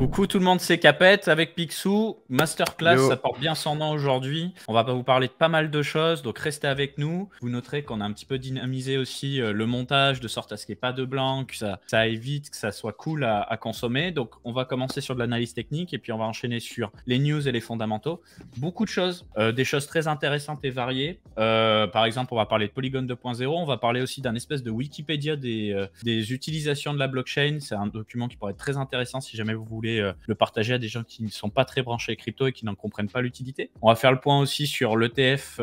Coucou tout le monde, c'est Capet avec Picsou. Masterclass, Yo. ça porte bien son nom aujourd'hui. On va vous parler de pas mal de choses, donc restez avec nous. Vous noterez qu'on a un petit peu dynamisé aussi le montage, de sorte à ce qu'il n'y ait pas de blanc, que ça aille vite, que ça soit cool à consommer. Donc on va commencer sur de l'analyse technique et puis on va enchaîner sur les news et les fondamentaux. Beaucoup de choses, des choses très intéressantes et variées. Par exemple, on va parler de Polygon 2.0, on va parler aussi d'un espèce de Wikipédia des utilisations de la blockchain. C'est un document qui pourrait être très intéressant si jamais vous voulez le partager à des gens qui ne sont pas très branchés crypto et qui n'en comprennent pas l'utilité. On va faire le point aussi sur l'ETF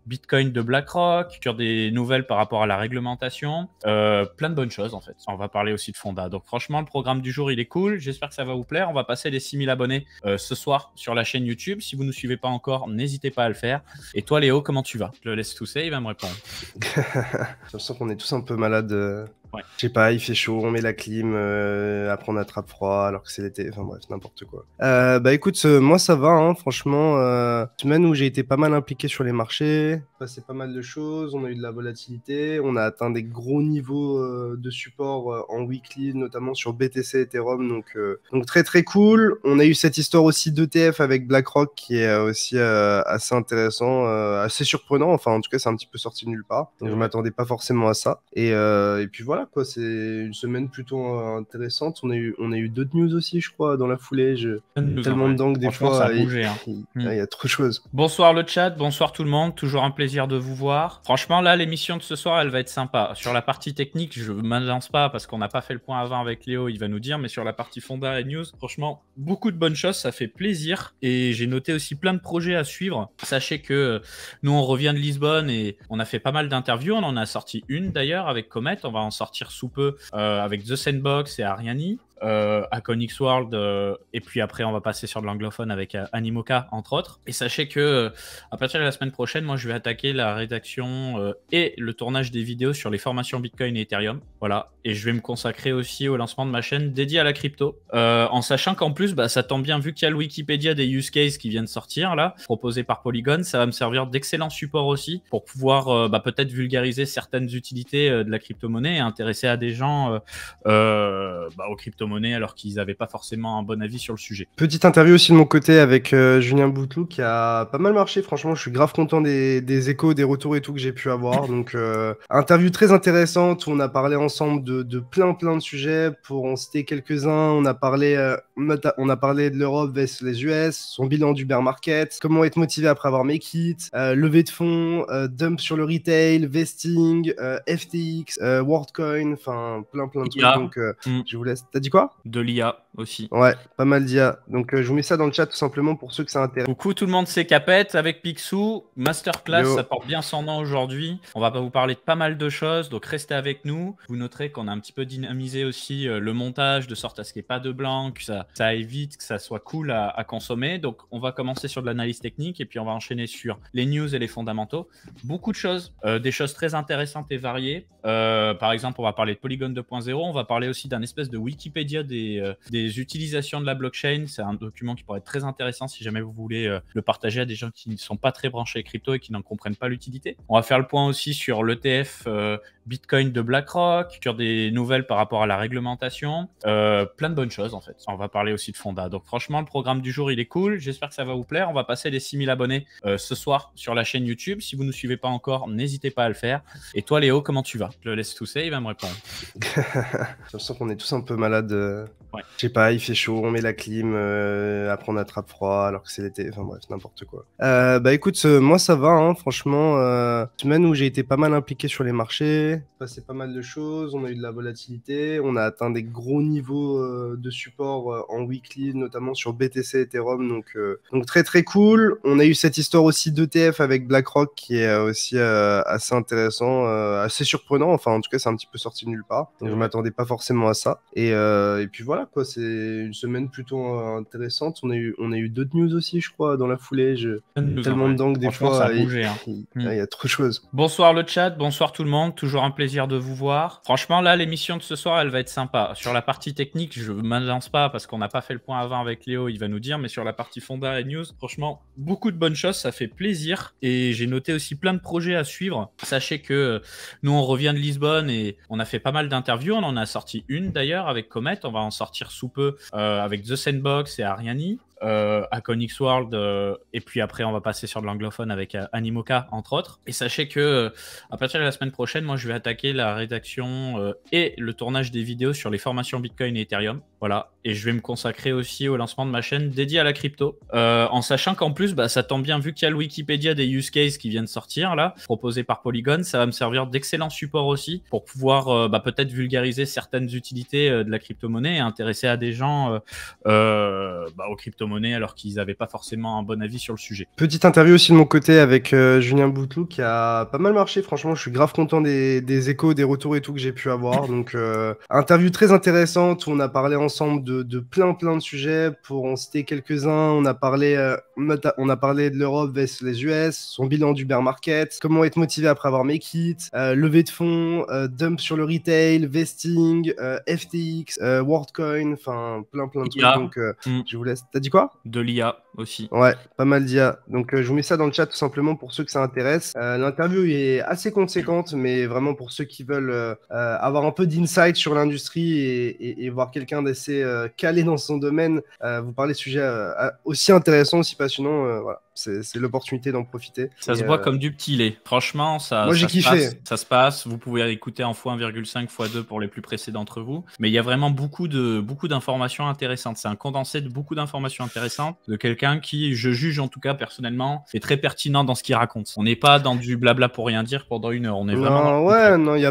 Bitcoin de BlackRock, sur des nouvelles par rapport à la réglementation, plein de bonnes choses en fait. On va parler aussi de Fonda. Donc franchement, le programme du jour, il est cool. J'espère que ça va vous plaire. On va passer les 6000 abonnés ce soir sur la chaîne YouTube. Si vous ne nous suivez pas encore, n'hésitez pas à le faire. Et toi, Léo, comment tu vas? Je le laisse tousser, il va me répondre. J'ai l'impression qu'on est tous un peu malades. Ouais. Je sais pas, il fait chaud, on met la clim, après on attrape froid alors que c'est l'été, enfin bref, n'importe quoi. Bah écoute, moi ça va, hein, franchement, semaine où j'ai été pas mal impliqué sur les marchés, passé pas mal de choses, on a eu de la volatilité, on a atteint des gros niveaux de support en weekly, notamment sur BTC Ethereum, donc très très cool. On a eu cette histoire aussi d'ETF avec BlackRock qui est aussi assez intéressant, assez surprenant, enfin en tout cas c'est un petit peu sorti de nulle part, donc je m'attendais pas forcément à ça. Et puis voilà quoi, c'est une semaine plutôt intéressante. On a eu d'autres news aussi, je crois, dans la foulée. Tellement dedans que des Franchement, fois, ça a bougé. il y a trop de choses. Bonsoir le chat, bonsoir tout le monde, toujours un plaisir de vous voir. Franchement là, l'émission de ce soir, elle va être sympa. Sur la partie technique, je ne m'avance pas parce qu'on n'a pas fait le point avant avec Léo, il va nous dire, mais sur la partie fonda et news, franchement, beaucoup de bonnes choses, ça fait plaisir. Et j'ai noté aussi plein de projets à suivre. Sachez que nous, on revient de Lisbonne et on a fait pas mal d'interviews, on en a sorti une d'ailleurs avec Comet, on va en sortir sous peu avec The Sandbox et Ariani. À Conix World et puis après on va passer sur de l'anglophone avec Animoca entre autres. Et sachez que à partir de la semaine prochaine, moi je vais attaquer la rédaction et le tournage des vidéos sur les formations Bitcoin et Ethereum. Voilà, et je vais me consacrer aussi au lancement de ma chaîne dédiée à la crypto, en sachant qu'en plus ça tombe bien, vu qu'il y a le Wikipédia des use cases qui vient de sortir là, proposé par Polygon, ça va me servir d'excellent support aussi pour pouvoir peut-être vulgariser certaines utilités de la crypto-monnaie et intéresser à des gens aux crypto-monnaies alors qu'ils n'avaient pas forcément un bon avis sur le sujet. Petite interview aussi de mon côté avec Julien Bouteloup qui a pas mal marché. Franchement, je suis grave content des échos, des retours et tout que j'ai pu avoir. Donc, interview très intéressante où on a parlé ensemble de plein de sujets. Pour en citer quelques-uns, on a parlé de l'Europe versus les US, son bilan du bear market, comment être motivé après avoir make it, levée de fonds, dump sur le retail, vesting, FTX, WorldCoin, enfin plein de trucs. Donc, je vous laisse. T'as dit quoi? De l'IA aussi. Ouais, pas mal d'IA. Donc je vous mets ça dans le chat tout simplement pour ceux que ça intéresse. Coucou tout le monde, c'est Capet avec Picsou. Masterclass, Yo. ça porte bien son nom aujourd'hui. On va vous parler de pas mal de choses, donc restez avec nous. Vous noterez qu'on a un petit peu dynamisé aussi le montage, de sorte à ce qu'il n'y ait pas de blanc, que ça aille vite, que ça soit cool à consommer. Donc on va commencer sur de l'analyse technique et puis on va enchaîner sur les news et les fondamentaux. Beaucoup de choses, des choses très intéressantes et variées. Par exemple, on va parler de Polygon 2.0, on va parler aussi d'un espèce de Wikipédia des utilisations de la blockchain. C'est un document qui pourrait être très intéressant si jamais vous voulez le partager à des gens qui ne sont pas très branchés crypto et qui n'en comprennent pas l'utilité. On va faire le point aussi sur l'ETF Bitcoin de BlackRock, sur des nouvelles par rapport à la réglementation, plein de bonnes choses en fait. On va parler aussi de Fonda. Donc franchement, le programme du jour, il est cool. J'espère que ça va vous plaire. On va passer les 6000 abonnés ce soir sur la chaîne YouTube. Si vous ne nous suivez pas encore, n'hésitez pas à le faire. Et toi, Léo, comment tu vas? Je le laisse tousser, il va me répondre. J'ai l'impression qu'on est tous un peu malades. Ouais. Je sais pas, il fait chaud, on met la clim, après on attrape froid alors que c'est l'été, enfin bref, n'importe quoi. Bah écoute, moi ça va, hein, franchement, semaine où j'ai été pas mal impliqué sur les marchés, passé pas mal de choses, on a eu de la volatilité, on a atteint des gros niveaux de support en weekly, notamment sur BTC Ethereum, donc très très cool. On a eu cette histoire aussi d'ETF avec BlackRock qui est aussi assez intéressant, assez surprenant, enfin en tout cas c'est un petit peu sorti de nulle part, donc je m'attendais pas forcément à ça. Et puis voilà quoi, c'est une semaine plutôt intéressante. On a eu d'autres news aussi, je crois, dans la foulée. Tellement dedans que des fois, ça a bougé. il y a trop de choses. Bonsoir le chat, bonsoir tout le monde, toujours un plaisir de vous voir. Franchement là, l'émission de ce soir, elle va être sympa. Sur la partie technique, je ne m'avance pas parce qu'on n'a pas fait le point avant avec Léo, il va nous dire, mais sur la partie fonda et news, franchement, beaucoup de bonnes choses, ça fait plaisir. Et j'ai noté aussi plein de projets à suivre. Sachez que nous, on revient de Lisbonne et on a fait pas mal d'interviews, on en a sorti une d'ailleurs avec Comet, on va en sortir sous peu avec The Sandbox et Ariani. À Conix World, et puis après on va passer sur de l'anglophone avec Animoca entre autres. Et sachez que à partir de la semaine prochaine, moi je vais attaquer la rédaction et le tournage des vidéos sur les formations Bitcoin et Ethereum. Voilà, et je vais me consacrer aussi au lancement de ma chaîne dédiée à la crypto, en sachant qu'en plus ça tombe bien, vu qu'il y a le Wikipédia des use cases qui viennent de sortir là, proposé par Polygon, ça va me servir d'excellent support aussi pour pouvoir peut-être vulgariser certaines utilités de la crypto-monnaie et intéresser à des gens aux crypto-monnaies alors qu'ils n'avaient pas forcément un bon avis sur le sujet. Petite interview aussi de mon côté avec Julien Bouteloup qui a pas mal marché. Franchement, je suis grave content des échos, des retours et tout que j'ai pu avoir. Donc, interview très intéressante où on a parlé ensemble de plein de sujets. Pour en citer quelques-uns, on a parlé de l'Europe versus les US, son bilan du bear market, comment être motivé après avoir make it, levée de fonds, dump sur le retail, vesting, FTX, WorldCoin, enfin plein de trucs. Donc, je vous laisse. T'as dit quoi? De l'IA aussi. Ouais, pas mal d'IA. Donc je vous mets ça dans le chat tout simplement pour ceux que ça intéresse. L'interview est assez conséquente, mais vraiment pour ceux qui veulent avoir un peu d'insight sur l'industrie et voir quelqu'un d'assez calé dans son domaine, vous parlez de sujets aussi intéressants, aussi passionnants. Voilà. C'est l'opportunité d'en profiter. Ça se boit comme du petit lait. Franchement, moi j'ai kiffé. Ça se passe. Vous pouvez écouter en x1,5, x2 pour les plus pressés d'entre vous. Mais il y a vraiment beaucoup d'informations intéressantes. C'est un condensé de beaucoup d'informations intéressantes de quelqu'un qui, je juge en tout cas personnellement, est très pertinent dans ce qu'il raconte. On n'est pas dans du blabla pour rien dire pendant une heure. On est vraiment. Non, il y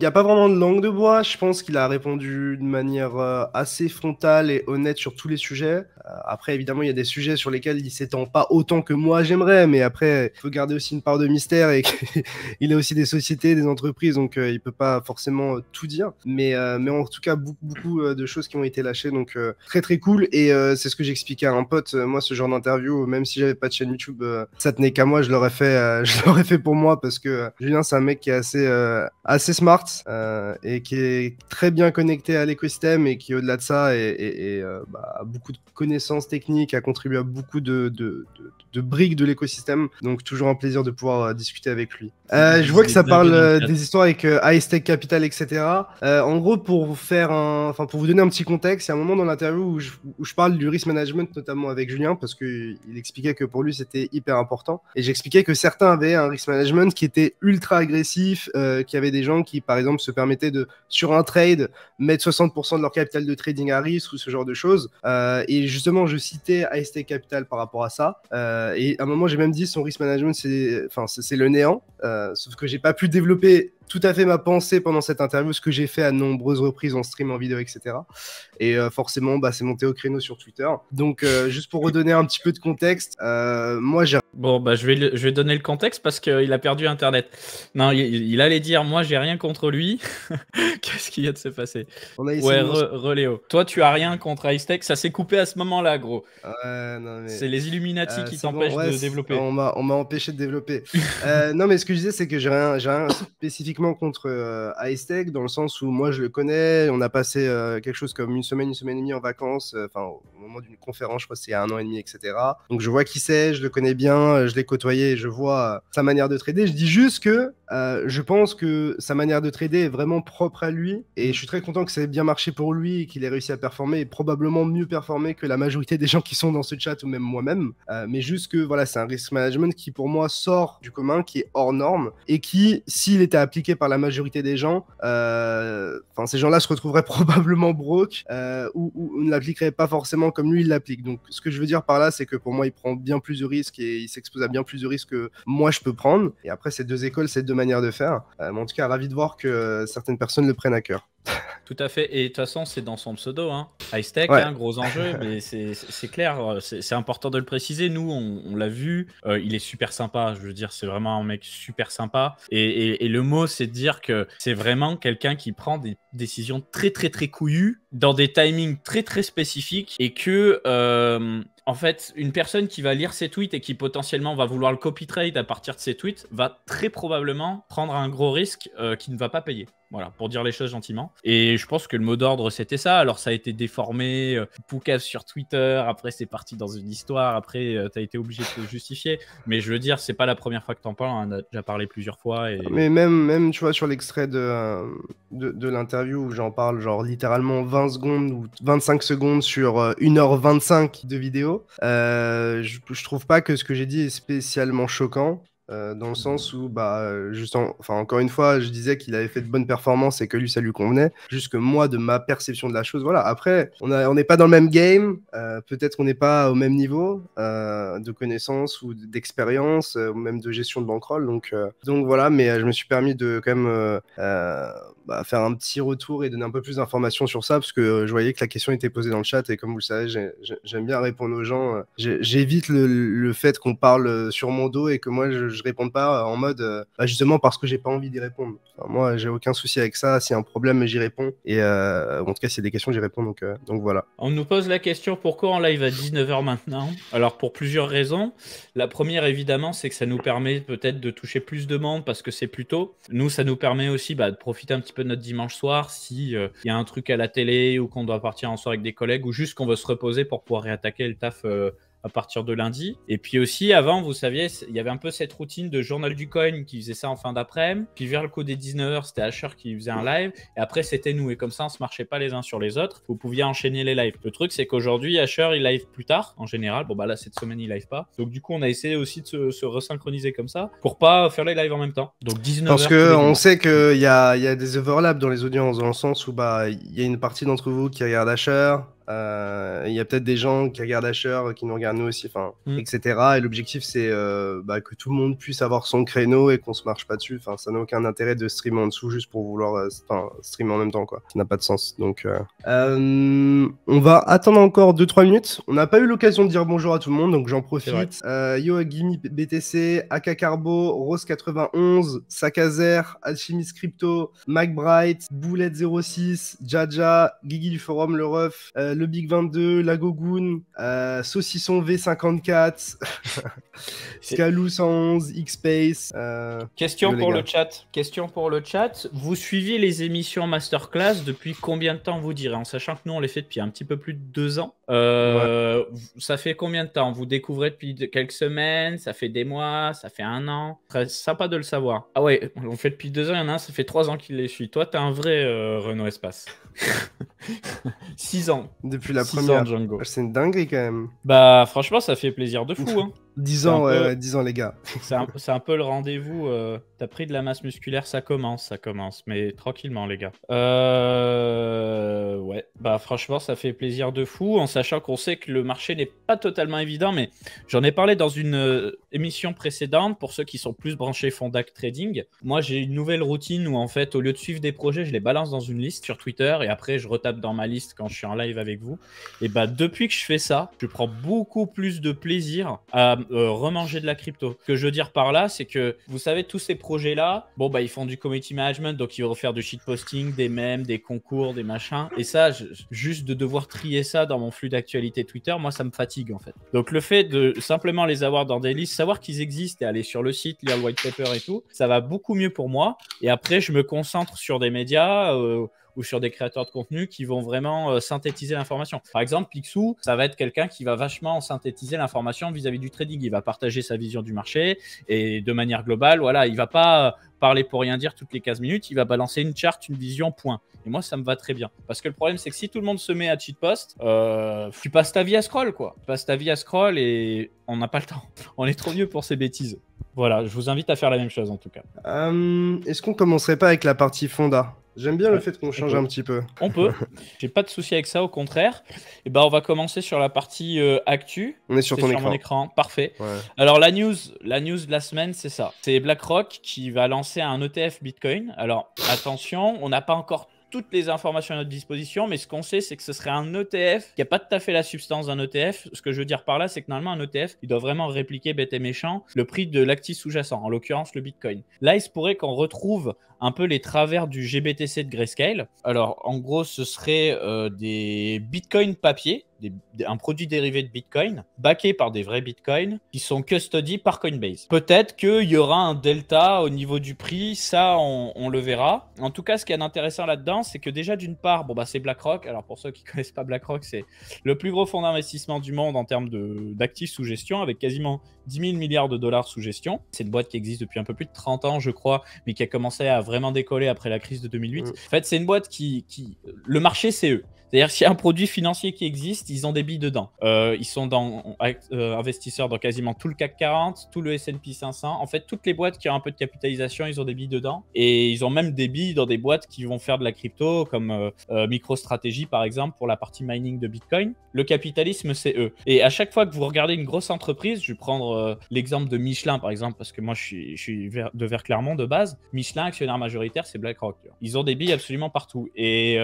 a pas vraiment de langue de bois. Je pense qu'il a répondu de manière assez frontale et honnête sur tous les sujets. Après, évidemment, il y a des sujets sur lesquels il s'étend pas autant que moi j'aimerais, mais après, il faut garder aussi une part de mystère et qu'il a aussi des sociétés, des entreprises, donc il peut pas forcément tout dire. Mais en tout cas, beaucoup de choses qui ont été lâchées, donc très cool. Et c'est ce que j'expliquais à un pote. Moi, ce genre d'interview, même si j'avais pas de chaîne YouTube, ça tenait qu'à moi, je l'aurais fait pour moi parce que Julien, c'est un mec qui est assez smart et qui est très bien connecté à l'écosystème et qui, au-delà de ça, a beaucoup de connaissances techniques, a contribué à beaucoup de briques de l'écosystème. Donc, toujours un plaisir de pouvoir discuter avec lui. Je vois que ça parle des histoires avec High Stake Capital, etc. En gros, pour vous donner un petit contexte, il y a un moment dans l'interview où je parle du risk management, notamment avec Julien, parce qu'il expliquait que pour lui, c'était hyper important. Et j'expliquais que certains avaient un risk management qui était ultra agressif, qu'il y avait des gens qui, par exemple, se permettaient de, sur un trade, mettre 60% de leur capital de trading à risque ou ce genre de choses. Et justement, je citais High Stake Capital par rapport à ça. Et à un moment, j'ai même dit son risk management, c'est le néant. Sauf que j'ai pas pu développer tout à fait ma pensée pendant cette interview, ce que j'ai fait à de nombreuses reprises en stream, en vidéo, etc. Et forcément, c'est monté au créneau sur Twitter. Donc, juste pour redonner un petit peu de contexte, moi, j'ai... Bon, je vais donner le contexte parce qu'il a perdu Internet. Non, il allait dire, moi, j'ai rien contre lui. Qu'est-ce qu'il y a de se passer? Léo. Toi, tu as rien contre High Stake. Ça s'est coupé à ce moment-là, gros. Non, mais... C'est les Illuminati qui t'empêchent de développer. On m'a empêché de développer. Non, mais ce que je disais, c'est que j'ai rien spécifiquement contre High Stake, dans le sens où moi, je le connais. On a passé quelque chose comme une semaine et demie en vacances, au moment d'une conférence, je crois que c'est il y a 1 an et demi, etc. Donc, je vois qui c'est, je le connais bien, je l'ai côtoyé, je vois sa manière de trader. Je dis juste que je pense que sa manière de trader est vraiment propre à lui, et je suis très content que ça ait bien marché pour lui et qu'il ait réussi à performer, et probablement mieux performer que la majorité des gens qui sont dans ce chat ou même moi-même. Mais juste que voilà, c'est un risk management qui pour moi sort du commun, qui est hors norme, et qui, s'il était appliqué par la majorité des gens, ces gens-là se retrouveraient probablement broke ou ne l'appliqueraient pas forcément comme lui il l'applique. Donc ce que je veux dire par là, c'est que pour moi, il prend bien plus de risques et il s'expose à bien plus de risques que moi je peux prendre. Et après, c'est deux écoles, c'est deux manières de faire. Mais en tout cas, ravi de voir que certaines personnes le prennent à cœur. Tout à fait. Et de toute façon, c'est dans son pseudo. High Stake, gros enjeu, mais c'est clair. C'est important de le préciser. Nous, on l'a vu. Il est super sympa. Je veux dire, c'est vraiment un mec super sympa. Et le mot, c'est de dire que c'est vraiment quelqu'un qui prend des décisions très couillues dans des timings très spécifiques, et que... en fait, une personne qui va lire ses tweets et qui potentiellement va vouloir le copy trade à partir de ses tweets va très probablement prendre un gros risque qu'il ne va pas payer. Voilà, pour dire les choses gentiment. Et je pense que le mot d'ordre, c'était ça. Alors, ça a été déformé, Poucave sur Twitter, après, c'est parti dans une histoire, après, t'as été obligé de te justifier. Mais je veux dire, c'est pas la première fois que t'en parles, on en a déjà parlé plusieurs fois. Et... Mais même, tu vois, sur l'extrait de l'interview où j'en parle, genre littéralement 20 secondes ou 25 secondes sur 1h25 de vidéo, je trouve pas que ce que j'ai dit est spécialement choquant. Dans le sens où, enfin, encore une fois, je disais qu'il avait fait de bonnes performances et que lui, ça lui convenait. Juste que moi, de ma perception de la chose, voilà. Après, on n'est pas dans le même game. Peut-être qu'on n'est pas au même niveau de connaissances ou d'expérience, ou même de gestion de bankroll. Donc voilà, mais je me suis permis de quand même faire un petit retour et donner un peu plus d'informations sur ça, parce que je voyais que la question était posée dans le chat et comme vous le savez, j'aime bien répondre aux gens. J'évite le fait qu'on parle sur mon dos et que moi je réponde pas en mode justement parce que j'ai pas envie d'y répondre. Enfin, moi j'ai aucun souci avec ça, s'il y a un problème j'y réponds et en tout cas s'il y a des questions j'y réponds, donc voilà. On nous pose la question pourquoi en live à 19h maintenant. Alors pour plusieurs raisons. La première évidemment c'est que ça nous permet peut-être de toucher plus de monde parce que c'est plus tôt. Nous ça nous permet aussi de profiter un petit peu de notre dimanche soir si y a un truc à la télé ou qu'on doit partir en soirée avec des collègues ou juste qu'on veut se reposer pour pouvoir réattaquer le taf à partir de lundi. Et puis aussi, avant, vous saviez, il y avait un peu cette routine de journal du coin qui faisait ça en fin d'après-midi. Puis vers le coup des 19h, c'était Asher qui faisait un live. Et après, c'était nous. Et comme ça, on se marchait pas les uns sur les autres. Vous pouviez enchaîner les lives. Le truc, c'est qu'aujourd'hui, Asher, il live plus tard, en général. Bon, là, cette semaine, il live pas. Donc, du coup, on a essayé aussi de se resynchroniser comme ça pour pas faire les lives en même temps. Donc, 19h. Parce qu'on sait qu'il y a des overlaps dans les audiences, dans le sens où il y a une partie d'entre vous qui regarde Asher. Il y a peut-être des gens qui regardent Asher, qui nous regardent nous aussi, etc. Et l'objectif, c'est que tout le monde puisse avoir son créneau et qu'on se marche pas dessus. Enfin, ça n'a aucun intérêt de streamer en dessous juste pour vouloir streamer en même temps, quoi. Ça n'a pas de sens. Donc, on va attendre encore 2-3 minutes. On n'a pas eu l'occasion de dire bonjour à tout le monde, donc j'en profite. Yo Agimi BTC, AK Carbo, Rose91, Sakazer, Alchimist Crypto, MacBright, Bullet06, Jaja, Guigui du Forum, le Ref, le Big 22, la Gogoon, Saucisson V54, Scalou 111, X-Space. Question pour le chat. Question pour le chat. Vous suivez les émissions Masterclass depuis combien de temps, vous direz, en sachant que nous on les fait depuis un petit peu plus de 2 ans. Ça fait combien de temps? Vous découvrez depuis quelques semaines? Ça fait des mois? Ça fait 1 an? Très sympa de le savoir. Ah ouais, on fait depuis 2 ans. Il y en a un, ça fait 3 ans qu'il les suit. Toi, t'es un vrai Renault Espace. 6 ans. Depuis la 6 première. ans, Django. C'est une dinguerie quand même. Bah franchement, ça fait plaisir de fou. Hein. 10 ans, ouais, 10 ans les gars. C'est un peu le rendez-vous. T'as pris de la masse musculaire, ça commence. Mais tranquillement les gars. Ouais, bah franchement, ça fait plaisir de fou. En sachant qu'on sait que le marché n'est pas totalement évident. Mais j'en ai parlé dans une émission précédente. Pour ceux qui sont plus branchés Fondac Trading. Moi, j'ai une nouvelle routine où en fait, au lieu de suivre des projets, je les balance dans une liste sur Twitter. Et après, je retape dans ma liste quand je suis en live avec vous. Et bah depuis que je fais ça, je prends beaucoup plus de plaisir à remanger de la crypto. Ce que je veux dire par là, c'est que vous savez, tous ces projets-là, ils font du community management, donc ils vont faire du shitposting, des mèmes, des concours, des machins. Et ça, juste de devoir trier ça dans mon flux d'actualité Twitter, moi, ça me fatigue en fait. Donc le fait de simplement les avoir dans des listes, savoir qu'ils existent et aller sur le site, lire le white paper et tout, ça va beaucoup mieux pour moi. Et après, je me concentre sur des médias ou sur des créateurs de contenu qui vont vraiment synthétiser l'information. Par exemple, Picsou, ça va être quelqu'un qui va vachement synthétiser l'information vis-à-vis du trading. Il va partager sa vision du marché et de manière globale, voilà, il va pas parler pour rien dire toutes les 15 minutes, il va balancer une charte, une vision, point. Et moi, ça me va très bien. Parce que le problème, c'est que si tout le monde se met à cheat post, tu passes ta vie à scroll, quoi. Tu passes ta vie à scroll et on n'a pas le temps. On est trop vieux pour ces bêtises. Voilà, je vous invite à faire la même chose en tout cas. Est-ce qu'on commencerait pas avec la partie fonda? J'aime bien le fait qu'on change un petit peu. On peut. J'ai pas de souci avec ça, au contraire. Et on va commencer sur la partie actu. On est sur ton écran. Mon écran. Parfait. Ouais. Alors la news de la semaine, c'est ça. C'est BlackRock qui va lancer un ETF Bitcoin. Alors attention, on n'a pas encore toutes les informations à notre disposition, mais ce qu'on sait, c'est que ce serait un ETF qui n'a pas tout à fait la substance d'un ETF. Ce que je veux dire par là, c'est que normalement, un ETF, il doit vraiment répliquer bête et méchant le prix de l'actif sous-jacent, en l'occurrence le Bitcoin. Là, il se pourrait qu'on retrouve un peu les travers du GBTC de Grayscale. Alors, en gros, ce serait des Bitcoin papier, un produit dérivé de Bitcoin, backé par des vrais Bitcoins, qui sont custody par Coinbase. Peut-être qu'il y aura un delta au niveau du prix, ça on le verra. En tout cas, ce qui est intéressant là-dedans, c'est que déjà d'une part, bon, bah, c'est BlackRock. Alors pour ceux qui ne connaissent pas BlackRock, c'est le plus gros fonds d'investissement du monde en termes d'actifs sous gestion, avec quasiment 10 000 milliards de dollars sous gestion. C'est une boîte qui existe depuis un peu plus de 30 ans, je crois, mais qui a commencé à vraiment décoller après la crise de 2008. En fait, c'est une boîte le marché, c'est eux. C'est-à-dire s'il y a un produit financier qui existe, ils ont des billes dedans. Ils sont investisseurs dans quasiment tout le CAC 40, tout le S&P 500. En fait, toutes les boîtes qui ont un peu de capitalisation, ils ont des billes dedans. Et ils ont même des billes dans des boîtes qui vont faire de la crypto, comme MicroStrategy, par exemple, pour la partie mining de Bitcoin. Le capitalisme, c'est eux. Et à chaque fois que vous regardez une grosse entreprise, je vais prendre l'exemple de Michelin, par exemple, parce que moi, je suis de Vert-Clermont de base. Michelin, actionnaire majoritaire, c'est BlackRock. Ils ont des billes absolument partout. Et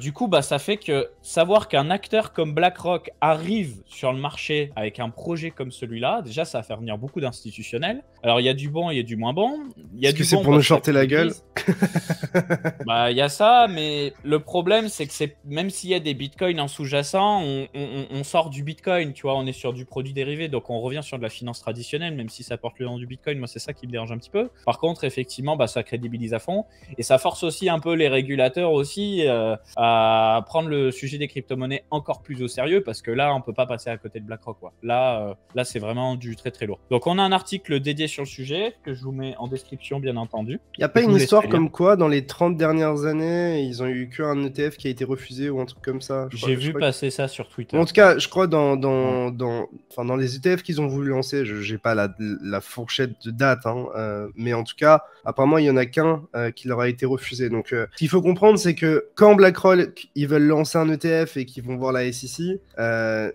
du coup, bah, ça fait que savoir qu'un acteur comme BlackRock arrive sur le marché avec un projet comme celui-là, déjà, ça va faire venir beaucoup d'institutionnels. Alors, il y a du bon et il y a du moins bon. Est-ce que c'est pour nous shorter la gueule? Bah, il y a ça, mais le problème, c'est que même s'il y a des bitcoins en sous-jacent, on sort du bitcoin, tu vois, on est sur du produit dérivé, donc on revient sur de la finance traditionnelle, même si ça porte le nom du bitcoin. Moi, c'est ça qui me dérange un petit peu. Par contre, effectivement, bah, ça crédibilise à fond et ça force aussi un peu les régulateurs aussi à prendre le sujet des crypto-monnaies encore plus au sérieux, parce que là, on peut pas passer à côté de BlackRock, quoi. Là, c'est vraiment du très très lourd. Donc, on a un article dédié sur le sujet que je vous mets en description, bien entendu. Il n'y a pas une histoire comme quoi, dans les 30 dernières années, ils ont eu qu'un ETF qui a été refusé ou un truc comme ça? J'ai vu passer ça sur Twitter. En tout cas, je crois dans les ETF qu'ils ont voulu lancer, je n'ai pas la fourchette de date, hein, mais en tout cas, apparemment, il n'y en a qu'un qui leur a été refusé. Donc, ce qu'il faut comprendre, c'est que quand BlackRock, ils veulent lancer un ETF et qu'ils vont voir la SEC,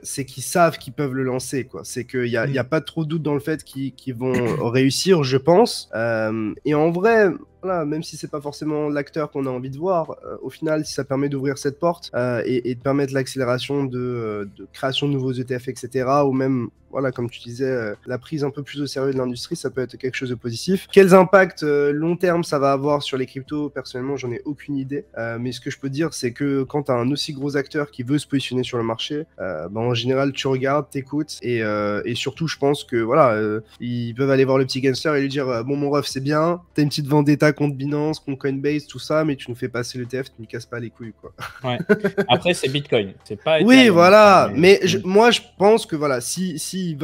c'est qu'ils savent qu'ils peuvent le lancer, quoi. C'est qu'il n'y a pas trop de doute dans le fait qu'ils vont réussir, je pense. Et en vrai, voilà, même si c'est pas forcément l'acteur qu'on a envie de voir, au final, si ça permet d'ouvrir cette porte et de permettre l'accélération de création de nouveaux ETF, etc., ou même, voilà, comme tu disais, la prise un peu plus au sérieux de l'industrie, ça peut être quelque chose de positif. Quels impacts long terme ça va avoir sur les cryptos? Personnellement, j'en ai aucune idée. Mais ce que je peux dire, c'est que quand tu as un aussi gros acteur qui veut se positionner sur le marché, en général, tu regardes, t'écoutes, et surtout, je pense que voilà, ils peuvent aller voir le petit gangster et lui dire bon, mon ref, c'est bien, t'as une petite vendetta contre Binance, contre Coinbase, tout ça, mais tu nous fais passer le TF, tu ne casses pas les couilles, quoi. Ouais. Après, c'est Bitcoin, c'est pas. Oui, voilà, mais moi, je pense que voilà, s'ils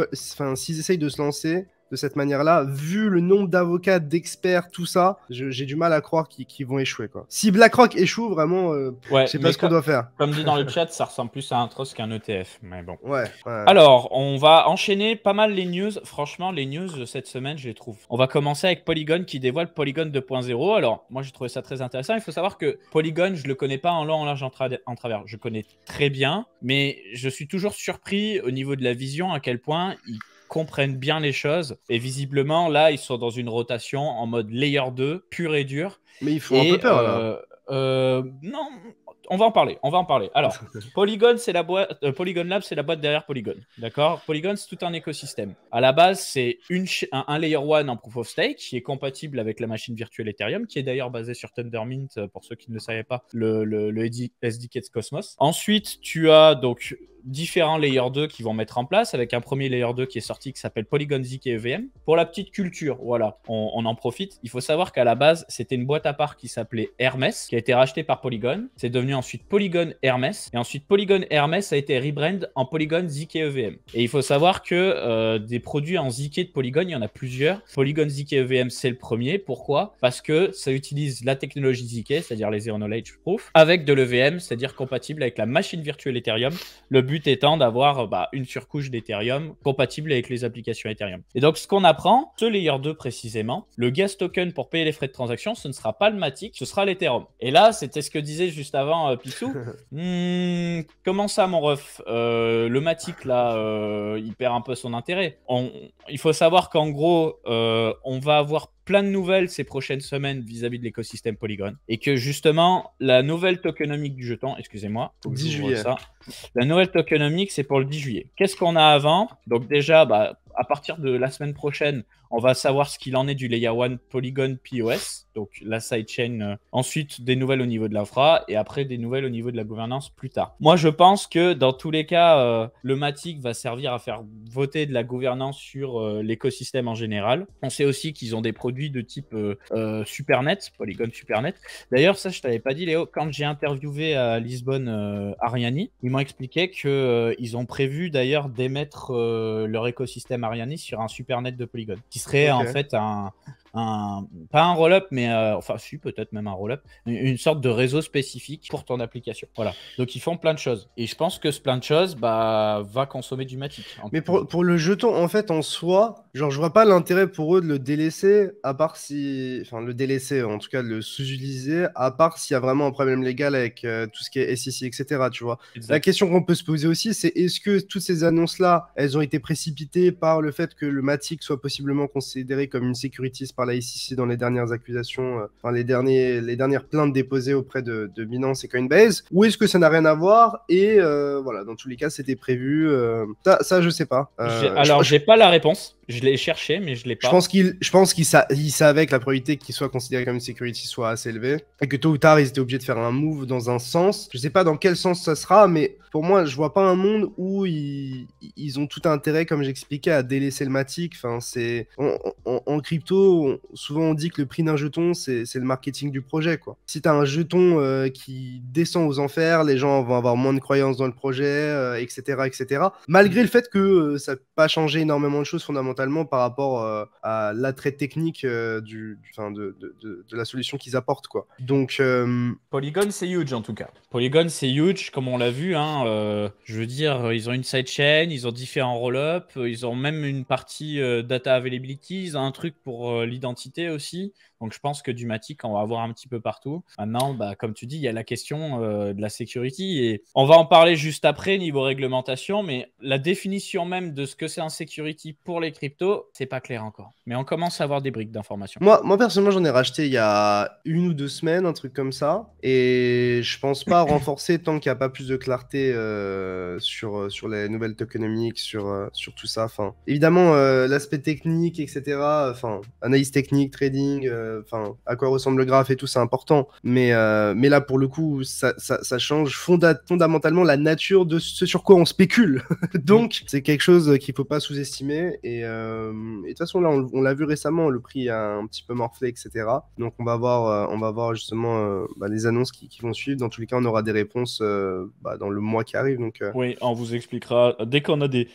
essayent de se lancer de cette manière-là, vu le nombre d'avocats, d'experts, tout ça, j'ai du mal à croire qu'ils vont échouer, quoi. Si BlackRock échoue, vraiment, je sais pas ce qu'on doit faire. Comme dit dans le chat, ça ressemble plus à un trust qu'un ETF, mais bon. Ouais. Alors, on va enchaîner pas mal les news. Franchement, les news de cette semaine, je les trouve. On va commencer avec Polygon qui dévoile Polygon 2.0. Alors, moi, j'ai trouvé ça très intéressant. Il faut savoir que Polygon, je le connais pas en long, en large, en travers. Je connais très bien, mais je suis toujours surpris au niveau de la vision à quel point ils comprennent bien les choses, et visiblement là ils sont dans une rotation en mode layer 2 pur et dur, mais ils font un peu peur là. Non, on va en parler. Alors, Polygon, c'est la boîte. Polygon Labs, c'est la boîte derrière Polygon. D'accord. Polygon, c'est tout un écosystème. À la base, c'est un layer 1 en proof of stake qui est compatible avec la machine virtuelle Ethereum, qui est d'ailleurs basée sur Tendermint, pour ceux qui ne le savaient pas, le SDK de Cosmos. Ensuite, tu as donc différents layer 2 qui vont mettre en place, avec un premier layer 2 qui est sorti qui s'appelle Polygon ZK EVM. Pour la petite culture, voilà, on en profite. Il faut savoir qu'à la base, c'était une boîte à part qui s'appelait Hermès, qui a été rachetée par Polygon. C'est devenu ensuite Polygon Hermès. Et ensuite, Polygon Hermès a été rebrand en Polygon ZK EVM. Et il faut savoir que des produits en ZK de Polygon, il y en a plusieurs. Polygon ZK EVM, c'est le premier. Pourquoi? Parce que ça utilise la technologie ZK, c'est-à-dire les Zero Knowledge Proof, avec de l'EVM, c'est-à-dire compatible avec la machine virtuelle Ethereum. Le but étant d'avoir une surcouche d'Ethereum compatible avec les applications Ethereum. Et donc, ce qu'on apprend, ce layer 2 précisément, le gas token pour payer les frais de transaction, ce ne sera pas le Matic, ce sera l'Ethereum. Et là, c'était ce que disait juste avant Pixou. Comment ça, mon ref? Le Matic, là, il perd un peu son intérêt. Il faut savoir qu'en gros, on va avoir plein de nouvelles ces prochaines semaines vis-à-vis de l'écosystème Polygon, et que justement la nouvelle tokenomique du jeton, excusez-moi, 10 juillet. Ça. La nouvelle tokenomique, c'est pour le 10 juillet. Qu'est-ce qu'on a avant? Donc déjà, à partir de la semaine prochaine, on va savoir ce qu'il en est du Layer 1 Polygon POS, donc la sidechain. Ensuite, des nouvelles au niveau de l'infra et après des nouvelles au niveau de la gouvernance plus tard. Moi, je pense que dans tous les cas, le Matic va servir à faire voter de la gouvernance sur l'écosystème en général. On sait aussi qu'ils ont des produits de type Supernet, Polygon Supernet. D'ailleurs, ça, je t'avais pas dit, Léo, quand j'ai interviewé à Lisbonne Ariani, ils m'ont expliqué qu'ils ont prévu d'ailleurs d'émettre leur écosystème Ariani sur un Supernet de Polygon, qui serait en fait pas un roll-up, mais enfin, si, peut-être même un roll-up, une sorte de réseau spécifique pour ton application. Voilà. Donc, ils font plein de choses. Et je pense que ce plein de choses va consommer du Matic. Mais pour le jeton, en fait, en soi, genre, je vois pas l'intérêt pour eux de le délaisser, à part si. Enfin, le délaisser, en tout cas, de le sous-utiliser, à part s'il y a vraiment un problème légal avec tout ce qui est SEC, etc. Tu vois. Exact. La question qu'on peut se poser aussi, c'est est-ce que toutes ces annonces-là, elles ont été précipitées par le fait que le Matic soit possiblement considéré comme une securities par la SEC dans les dernières accusations, enfin les dernières plaintes déposées auprès de Binance et Coinbase, ou est-ce que ça n'a rien à voir et voilà, dans tous les cas c'était prévu. Ça je sais pas. Alors j'ai pas la réponse. Je l'ai cherché, mais je l'ai pas. Je pense qu'il savait que la probabilité qu'il soit considéré comme une security soit assez élevée et que tôt ou tard ils étaient obligés de faire un move dans un sens. Je sais pas dans quel sens ça sera, mais pour moi je vois pas un monde où ils ont tout intérêt, comme j'expliquais, à délaisser le Matic. Enfin, c'est en crypto, souvent on dit que le prix d'un jeton c'est le marketing du projet, quoi. Si t'as un jeton qui descend aux enfers, les gens vont avoir moins de croyances dans le projet, etc., etc. Malgré le fait que ça n'a pas changé énormément de choses fondamentalement par rapport à l'attrait technique de la solution qu'ils apportent, quoi. Donc Polygon c'est huge en tout cas. Polygon c'est huge comme on l'a vu, hein. Je veux dire, ils ont une sidechain, ils ont différents roll-up, ils ont même une partie data availability, ils ont un truc pour l'identité aussi. Donc je pense que du Matic, on va avoir un petit peu partout. Maintenant, bah, comme tu dis, il y a la question de la security et on va en parler juste après niveau réglementation, mais la définition même de ce que c'est un security pour les cryptos, c'est pas clair encore. Mais on commence à avoir des briques d'informations. Moi personnellement, j'en ai racheté il y a 1 ou 2 semaines, un truc comme ça, et je pense pas renforcer tant qu'il n'y a pas plus de clarté sur les nouvelles tokenomics, sur tout ça. Enfin, évidemment, l'aspect technique, etc. Enfin, analyse technique, trading, enfin, à quoi ressemble le graphe et tout, c'est important. Mais là, pour le coup, ça change fondamentalement la nature de ce sur quoi on spécule. Donc, c'est quelque chose qu'il faut pas sous-estimer. Et de toute façon, là, on l'a vu récemment, le prix a un petit peu morflé, etc. Donc, on va voir justement les annonces qui vont suivre. Dans tous les cas, on aura des réponses dans le mois qui arrive. Donc, oui, on vous expliquera. Dès qu'on a des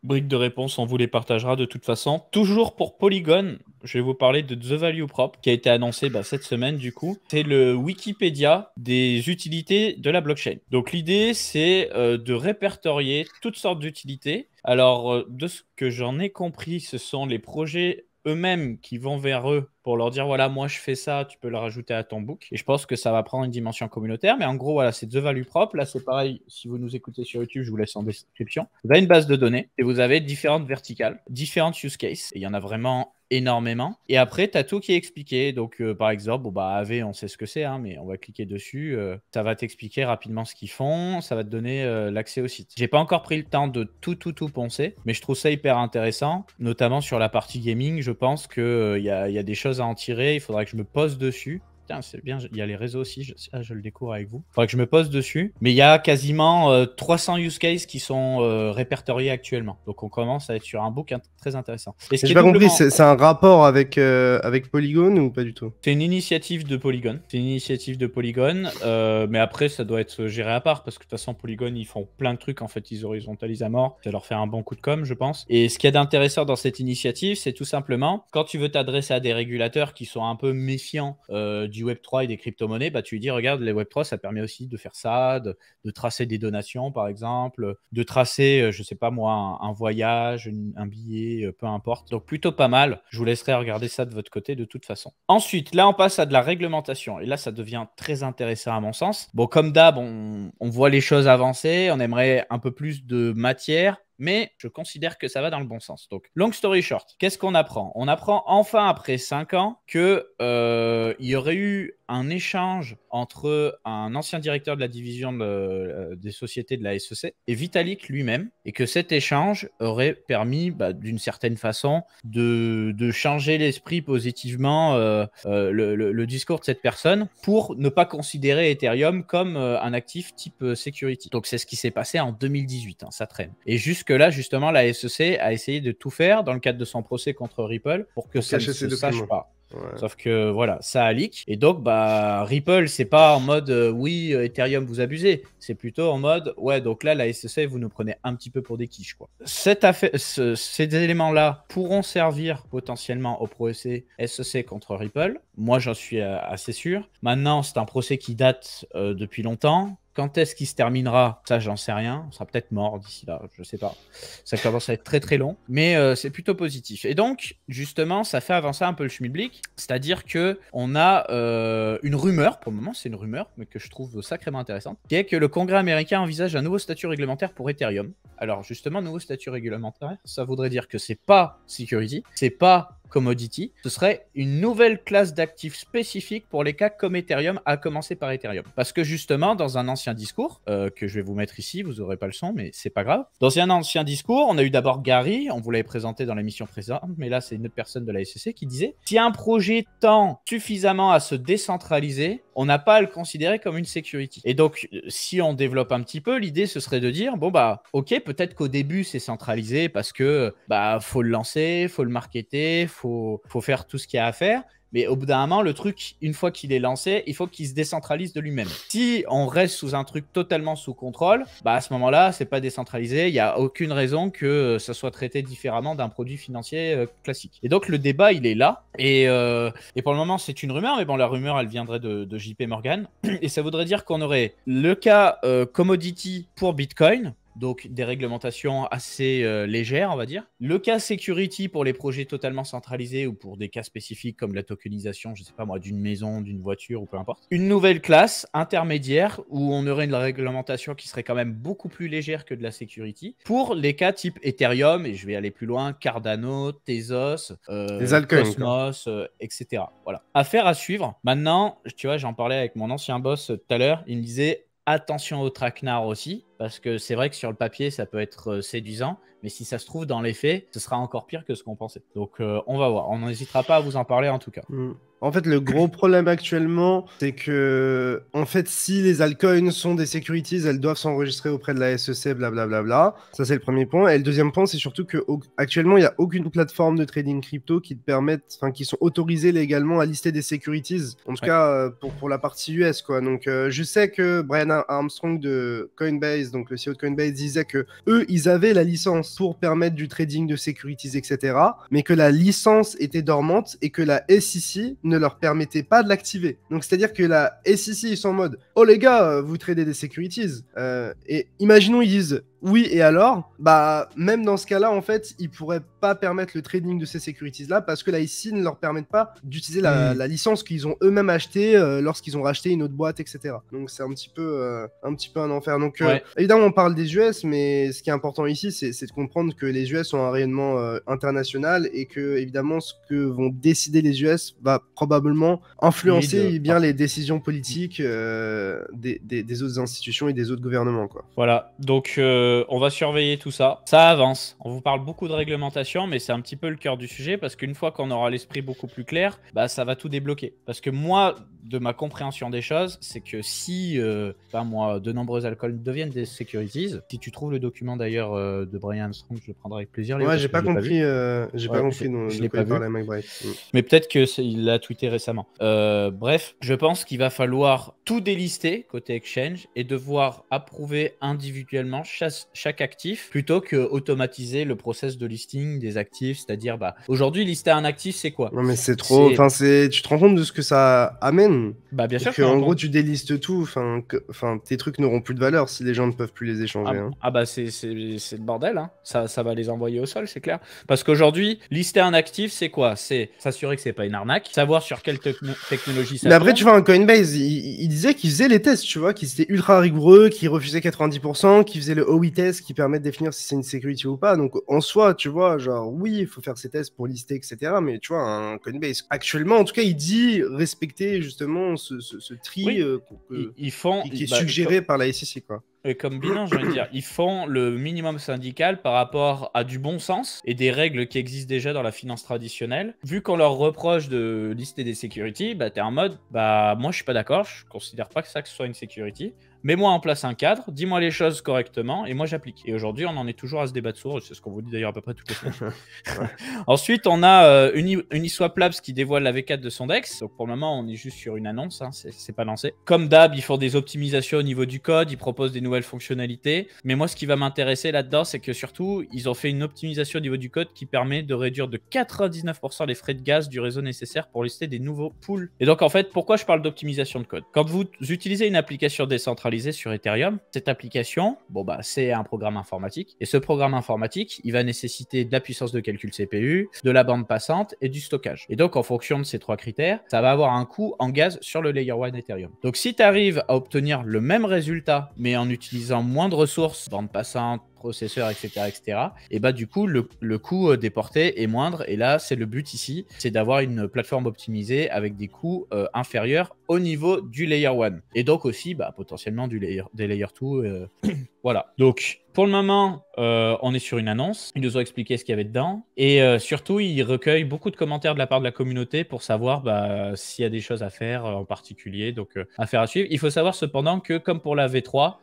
briques de réponse, on vous les partagera de toute façon. Toujours pour Polygon, je vais vous parler de The Value Prop qui a été annoncé cette semaine du coup. C'est le Wikipédia des utilités de la blockchain. Donc l'idée, c'est de répertorier toutes sortes d'utilités. Alors, de ce que j'en ai compris, ce sont les projets eux-mêmes qui vont vers eux pour leur dire voilà, moi je fais ça, tu peux le rajouter à ton book. Et je pense que ça va prendre une dimension communautaire. Mais en gros, voilà, c'est The Value Prop. Là, c'est pareil. Si vous nous écoutez sur YouTube, je vous laisse en description. Vous avez une base de données et vous avez différentes verticales, différentes use cases. Et il y en a vraiment énormément. Et après, tu as tout qui est expliqué. Donc, par exemple, AV, on sait ce que c'est, hein, mais on va cliquer dessus. Ça va t'expliquer rapidement ce qu'ils font. Ça va te donner l'accès au site. J'ai pas encore pris le temps de tout poncer, mais je trouve ça hyper intéressant, notamment sur la partie gaming. Je pense qu'il y a des choses à en tirer. Il faudra que je me pose dessus. Tiens, c'est bien, il y a les réseaux aussi, je le découvre avec vous. Il faudra que je me pose dessus. Mais il y a quasiment 300 use cases qui sont répertoriés actuellement. Donc on commence à être sur un book très intéressant. J'ai pas compris, c'est un rapport avec Polygon ou pas du tout? C'est une initiative de Polygon. Mais après, ça doit être géré à part parce que de toute façon, Polygon, ils font plein de trucs. En fait, ils horizontalisent à mort. Ça leur fait un bon coup de com', je pense. Et ce qu'il y a d'intéressant dans cette initiative, c'est tout simplement quand tu veux t'adresser à des régulateurs qui sont un peu méfiants du Web3 et des crypto-monnaies, tu lui dis, regarde, les Web3, ça permet aussi de faire ça, de tracer des donations, par exemple, de tracer, je sais pas moi, un voyage, un billet, peu importe. Donc, plutôt pas mal. Je vous laisserai regarder ça de votre côté de toute façon. Ensuite, là, on passe à de la réglementation. Et là, ça devient très intéressant à mon sens. Bon, comme d'hab, on voit les choses avancer. On aimerait un peu plus de matière. mais je considère que ça va dans le bon sens. Donc, long story short, qu'est-ce qu'on apprend? On apprend enfin après 5 ans que il y aurait eu un échange entre un ancien directeur de la division des sociétés de la SEC et Vitalik lui-même, et que cet échange aurait permis d'une certaine façon de changer l'esprit positivement, le discours de cette personne pour ne pas considérer Ethereum comme un actif type security. Donc c'est ce qui s'est passé en 2018, hein, ça traîne. Et jusque-là, justement, la SEC a essayé de tout faire dans le cadre de son procès contre Ripple pour que ça ne se sache pas. Ouais. Sauf que voilà, ça a leak. Et donc, Ripple, c'est pas en mode oui, Ethereum, vous abusez. C'est plutôt en mode ouais, donc là, la SEC, vous nous prenez un petit peu pour des quiches, quoi. Ces éléments-là pourront servir potentiellement au procès SEC contre Ripple. Moi, j'en suis assez sûr. Maintenant, c'est un procès qui date depuis longtemps. Quand est-ce qu'il se terminera? Ça, j'en sais rien. On sera peut-être mort d'ici là, je sais pas. Ça commence à être très très long, mais c'est plutôt positif. Et donc, justement, ça fait avancer un peu le schmilblick. C'est-à-dire qu'on a une rumeur, pour le moment c'est une rumeur, mais que je trouve sacrément intéressante, qui est que le Congrès américain envisage un nouveau statut réglementaire pour Ethereum. Alors justement, nouveau statut réglementaire, ça voudrait dire que c'est pas security, c'est pas commodity, ce serait une nouvelle classe d'actifs spécifique pour les cas comme Ethereum, à commencer par Ethereum. Parce que justement, dans un ancien discours, que je vais vous mettre ici, vous n'aurez pas le son, mais c'est pas grave. Dans un ancien discours, on a eu d'abord Gary, on vous l'avait présenté dans l'émission précédente, mais là c'est une autre personne de la SEC qui disait « Si un projet tend suffisamment à se décentraliser, on n'a pas à le considérer comme une security. » Et donc, si on développe un petit peu, l'idée ce serait de dire « Bon ok, peut-être qu'au début c'est centralisé parce que faut le lancer, faut le marketer, faut faire tout ce qu'il y a à faire. » Mais au bout d'un moment, le truc, une fois qu'il est lancé, il faut qu'il se décentralise de lui-même. Si on reste sous un truc totalement sous contrôle, à ce moment-là, c'est pas décentralisé. Il n'y a aucune raison que ça soit traité différemment d'un produit financier classique. Et donc, le débat, il est là. Et pour le moment, c'est une rumeur. Mais bon, la rumeur, elle viendrait de JP Morgan. Et ça voudrait dire qu'on aurait le cas commodity pour Bitcoin. Donc des réglementations assez légères, on va dire. Le cas security pour les projets totalement centralisés ou pour des cas spécifiques comme la tokenisation, je sais pas moi, d'une maison, d'une voiture ou peu importe. Une nouvelle classe intermédiaire où on aurait une réglementation qui serait quand même beaucoup plus légère que de la security pour les cas type Ethereum, et je vais aller plus loin, Cardano, Tezos, Cosmos, etc. Voilà. Affaire à suivre. Maintenant, tu vois, j'en parlais avec mon ancien boss tout à l'heure, il me disait attention au traquenard aussi, parce que c'est vrai que sur le papier, ça peut être séduisant, mais si ça se trouve dans les faits, ce sera encore pire que ce qu'on pensait. Donc on va voir, on n'hésitera pas à vous en parler en tout cas. En fait, le gros problème actuellement, c'est que, en fait, si les altcoins sont des securities, elles doivent s'enregistrer auprès de la SEC, blablabla. Ça, c'est le premier point. Et le deuxième point, c'est surtout qu'actuellement, il n'y a aucune plateforme de trading crypto qui te permettent, enfin, qui sont autorisées légalement à lister des securities. En tout cas, pour la partie US, quoi. Donc, je sais que Brian Armstrong de Coinbase, donc le CEO de Coinbase, disait que eux, ils avaient la licence pour permettre du trading de securities, etc. Mais que la licence était dormante et que la SEC ne leur permettait pas de l'activer. Donc c'est-à-dire que la SEC, ils sont en mode « Oh les gars, vous tradez des securities ». Et imaginons, ils disent « Oui, et alors ?» Même dans ce cas-là, en fait, ils pourraient pas permettre le trading de ces securities-là parce que la SEC ne leur permet pas d'utiliser la licence qu'ils ont eux-mêmes achetée lorsqu'ils ont racheté une autre boîte, etc. Donc c'est un petit peu un enfer. Donc évidemment, on parle des US, mais ce qui est important ici, c'est de comprendre que les US ont un rayonnement international et que, évidemment, ce que vont décider les US va probablement influencer bien les décisions politiques des autres institutions et des autres gouvernements, quoi. Voilà, donc on va surveiller tout ça. Ça avance. On vous parle beaucoup de réglementation, mais c'est un petit peu le cœur du sujet parce qu'une fois qu'on aura l'esprit beaucoup plus clair, ça va tout débloquer. Parce que moi, de ma compréhension des choses, c'est que si de nombreux altcoins deviennent des securities, si tu trouves le document d'ailleurs de Brian Armstrong, je le prendrai avec plaisir. Ouais, j'ai pas compris de quoi il parlait Mike Bright. Mais peut-être qu'il l'a tweeté récemment. Bref, je pense qu'il va falloir tout délister côté exchange et devoir approuver individuellement chaque actif plutôt que automatiser le process de listing des actifs. C'est-à-dire, aujourd'hui, lister un actif, c'est quoi? Non, mais c'est trop. Enfin, tu te rends compte de ce que ça amène? Bien sûr. En gros, tu délistes tout. Enfin, tes trucs n'auront plus de valeur si les gens ne peuvent plus les échanger. C'est le bordel. Hein. Ça va les envoyer au sol, c'est clair. Parce qu'aujourd'hui, lister un actif, c'est quoi? C'est s'assurer que c'est pas une arnaque, savoir sur quelle technologie ça. Mais après, tu vois, un Coinbase, il disait qu'il faisait les tests, tu vois, qu'ils étaient ultra rigoureux, qu'ils refusaient 90%, qu'ils faisaient le OIT tests qui permettent de définir si c'est une security ou pas. Donc, en soi, tu vois, genre, oui, il faut faire ces tests pour lister, etc. Mais tu vois, un Coinbase, actuellement, en tout cas, il dit respecter justement ce tri Oui, ils font, qui est suggéré par la SEC, quoi. Et comme Binance, j'ai envie de dire, ils font le minimum syndical par rapport à du bon sens et des règles qui existent déjà dans la finance traditionnelle. Vu qu'on leur reproche de lister des securities, bah t'es en mode, bah moi je suis pas d'accord, je considère pas que ça que ce soit une security. Mets-moi en place un cadre, dis-moi les choses correctement et moi j'applique. Et aujourd'hui, on en est toujours à se débattre sourd, c'est ce qu'on vous dit d'ailleurs à peu près toutes les semaines. Ensuite, on a Uniswap Labs qui dévoile la V4 de son DEX. Donc pour le moment, on est juste sur une annonce, hein, c'est pas lancé. Comme d'hab, ils font des optimisations au niveau du code, ils proposent des nouvelles fonctionnalités. Mais moi, ce qui va m'intéresser là-dedans, c'est que surtout, ils ont fait une optimisation au niveau du code qui permet de réduire de 99% les frais de gaz du réseau nécessaire pour lister des nouveaux pools. Et donc en fait, pourquoi je parle d'optimisation de code? Quand vous utilisez une application décentralisée sur Ethereum, cette application, bon bah c'est un programme informatique et ce programme informatique, il va nécessiter de la puissance de calcul CPU, de la bande passante et du stockage. Et donc en fonction de ces trois critères, ça va avoir un coût en gaz sur le Layer 1 Ethereum. Donc si tu arrives à obtenir le même résultat mais en utilisant moins de ressources, bande passante, processeur, etc., et bah du coup le coût déporté est moindre. Et là c'est le but ici, c'est d'avoir une plateforme optimisée avec des coûts inférieurs au niveau du layer 1 et donc aussi bah, potentiellement des layer 2. Voilà, donc pour le moment on est sur une annonce, ils nous ont expliqué ce qu'il y avait dedans et surtout ils recueillent beaucoup de commentaires de la part de la communauté pour savoir bah, s'il y a des choses à faire en particulier, donc affaire à suivre. Il faut savoir cependant que comme pour la V3,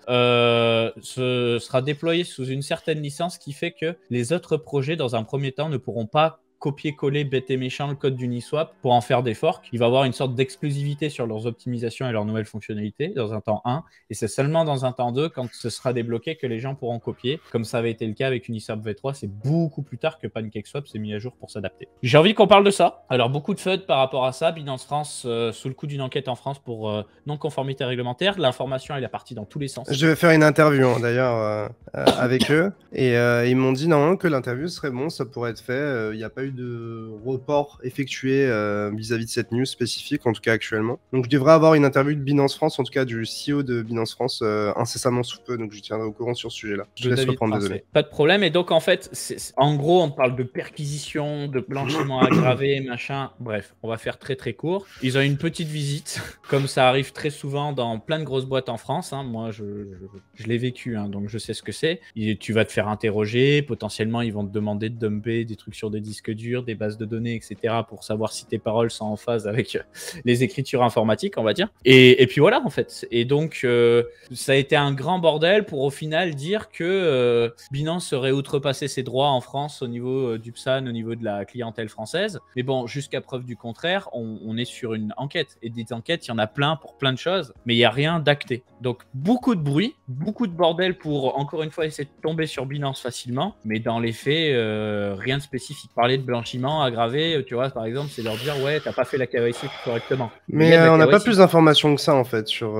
ce sera déployé sous une certaine licence qui fait que les autres projets dans un premier temps ne pourront pas copier-coller bête et méchant le code d'Uniswap pour en faire des forks. Il va y avoir une sorte d'exclusivité sur leurs optimisations et leurs nouvelles fonctionnalités dans un temps 1, et c'est seulement dans un temps 2, quand ce sera débloqué, que les gens pourront copier, comme ça avait été le cas avec Uniswap V3. C'est beaucoup plus tard que PancakeSwap s'est mis à jour pour s'adapter. J'ai envie qu'on parle de ça. Alors beaucoup de FUD par rapport à ça. Binance France, sous le coup d'une enquête en France pour non-conformité réglementaire. L'information, elle est partie dans tous les sens. Je vais faire une interview d'ailleurs avec eux, et ils m'ont dit normalement que l'interview serait bon, ça pourrait être fait. Il n'y a pas eu de report effectué vis-à-vis de cette news spécifique, en tout cas actuellement. Donc je devrais avoir une interview de Binance France, en tout cas du CEO de Binance France, incessamment sous peu, donc je tiendrai au courant sur ce sujet-là. Je laisse reprendre, désolé. Pas de problème. Et donc en fait, en gros, on parle de perquisition, de blanchiment aggravé, machin. Bref, on va faire très très court. Ils ont une petite visite, comme ça arrive très souvent dans plein de grosses boîtes en France. Hein. Moi, je l'ai vécu, hein, donc je sais ce que c'est. Tu vas te faire interroger, potentiellement ils vont te demander de dumper des trucs sur des disques durs, des bases de données, etc. pour savoir si tes paroles sont en phase avec les écritures informatiques, on va dire. Et puis voilà, en fait. Et donc, ça a été un grand bordel pour au final dire que Binance aurait outrepassé ses droits en France au niveau du PSAN, au niveau de la clientèle française. Mais bon, jusqu'à preuve du contraire, on est sur une enquête. Et des enquêtes, il y en a plein pour plein de choses, mais il n'y a rien d'acté. Donc, beaucoup de bruit, beaucoup de bordel pour, encore une fois, essayer de tomber sur Binance facilement. Mais dans les faits, rien de spécifique. Parler de blanchiment aggravé, tu vois, par exemple, c'est leur dire ouais, t'as pas fait la KYC correctement. Mais on n'a pas plus d'informations que ça en fait sur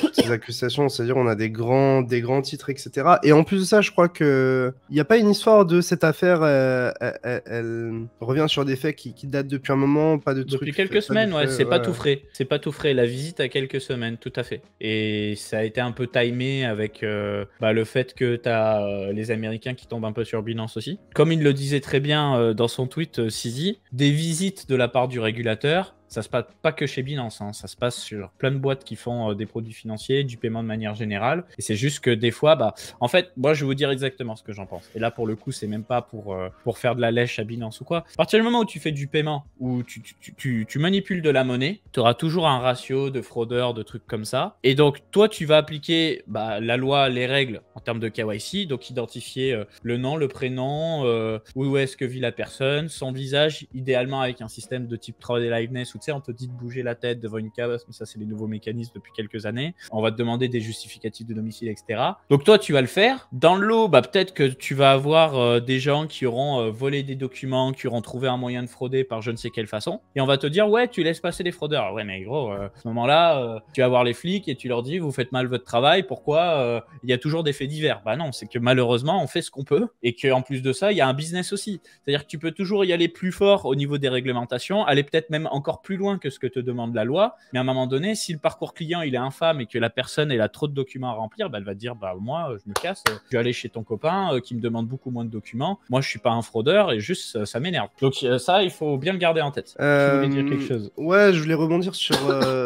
toutes ces accusations. C'est-à-dire on a des grands titres, etc. Et en plus de ça, je crois que il n'y a pas une histoire de cette affaire. Elle revient sur des faits qui datent depuis un moment, pas de trucs. Depuis quelques semaines, ouais, c'est pas tout frais. C'est pas tout frais. La visite a quelques semaines, tout à fait. Et ça a été un peu timé avec le fait que t'as les Américains qui tombent un peu sur Binance aussi. Comme il le disait très bien dans son tweet, Sisi, des visites de la part du régulateur. Ça se passe pas que chez Binance, hein. Ça se passe sur plein de boîtes qui font des produits financiers, du paiement de manière générale. Et c'est juste que des fois, en fait, moi, je vais vous dire exactement ce que j'en pense. Et là, pour le coup, c'est même pas pour faire de la lèche à Binance ou quoi. À partir du moment où tu fais du paiement, où tu manipules de la monnaie, tu auras toujours un ratio de fraudeurs, de trucs comme ça. Et donc, toi, tu vas appliquer la loi, les règles en termes de KYC, donc identifier le nom, le prénom, où est-ce que vit la personne, son visage, idéalement avec un système de type 3D liveness, tu sais, on te dit de bouger la tête devant une case, mais ça, c'est les nouveaux mécanismes depuis quelques années. On va te demander des justificatifs de domicile, etc. Donc, toi, tu vas le faire. Dans le lot, peut-être que tu vas avoir des gens qui auront volé des documents, qui auront trouvé un moyen de frauder par je ne sais quelle façon. Et on va te dire, ouais, tu laisses passer les fraudeurs. Ouais, mais gros, à ce moment-là, tu vas voir les flics et tu leur dis, vous faites mal votre travail. Pourquoi il y a toujours des faits divers? Bah non, c'est que malheureusement, on fait ce qu'on peut. Et qu'en plus de ça, il y a un business aussi. C'est-à-dire que tu peux toujours y aller plus fort au niveau des réglementations, aller peut-être même encore plus plus loin que ce que te demande la loi. Mais à un moment donné, si le parcours client il est infâme et que la personne elle a trop de documents à remplir, elle va te dire moi je me casse, je vais aller chez ton copain qui me demande beaucoup moins de documents. Moi je suis pas un fraudeur et juste ça m'énerve. Donc ça il faut bien le garder en tête. Tu voulais dire quelque chose? Ouais, je voulais rebondir sur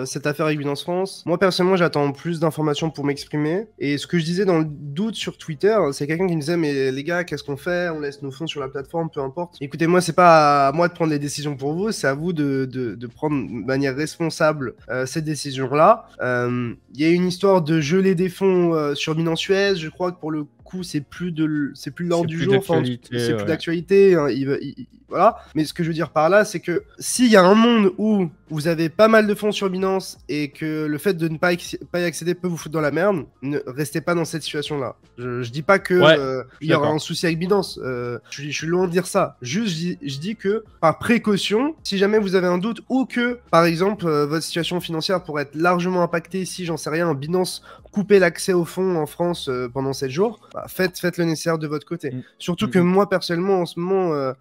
cette affaire avec Binance France. Moi personnellement j'attends plus d'informations pour m'exprimer. Et ce que je disais dans le doute sur Twitter, c'est quelqu'un qui me disait mais les gars qu'est-ce qu'on fait? On laisse nos fonds sur la plateforme, peu importe. Écoutez, moi c'est pas à moi de prendre les décisions pour vous, c'est à vous de prendre de manière responsable ces décisions-là. Il y a une histoire de geler des fonds sur Binance US, je crois que pour le coup c'est plus de l'ordre du jour, enfin, c'est plus d'actualité, hein, voilà. Mais ce que je veux dire par là, c'est que s'il y a un monde où vous avez pas mal de fonds sur Binance et que le fait de ne pas y accéder peut vous foutre dans la merde, ne restez pas dans cette situation-là. Je dis pas que il y aura un souci avec Binance, je suis loin de dire ça. Juste, je dis que par précaution, si jamais vous avez un doute ou que, par exemple, votre situation financière pourrait être largement impactée si, j'en sais rien, Binance coupait l'accès aux fonds en France pendant 7 jours, faites le nécessaire de votre côté. Surtout que moi, personnellement, en ce moment,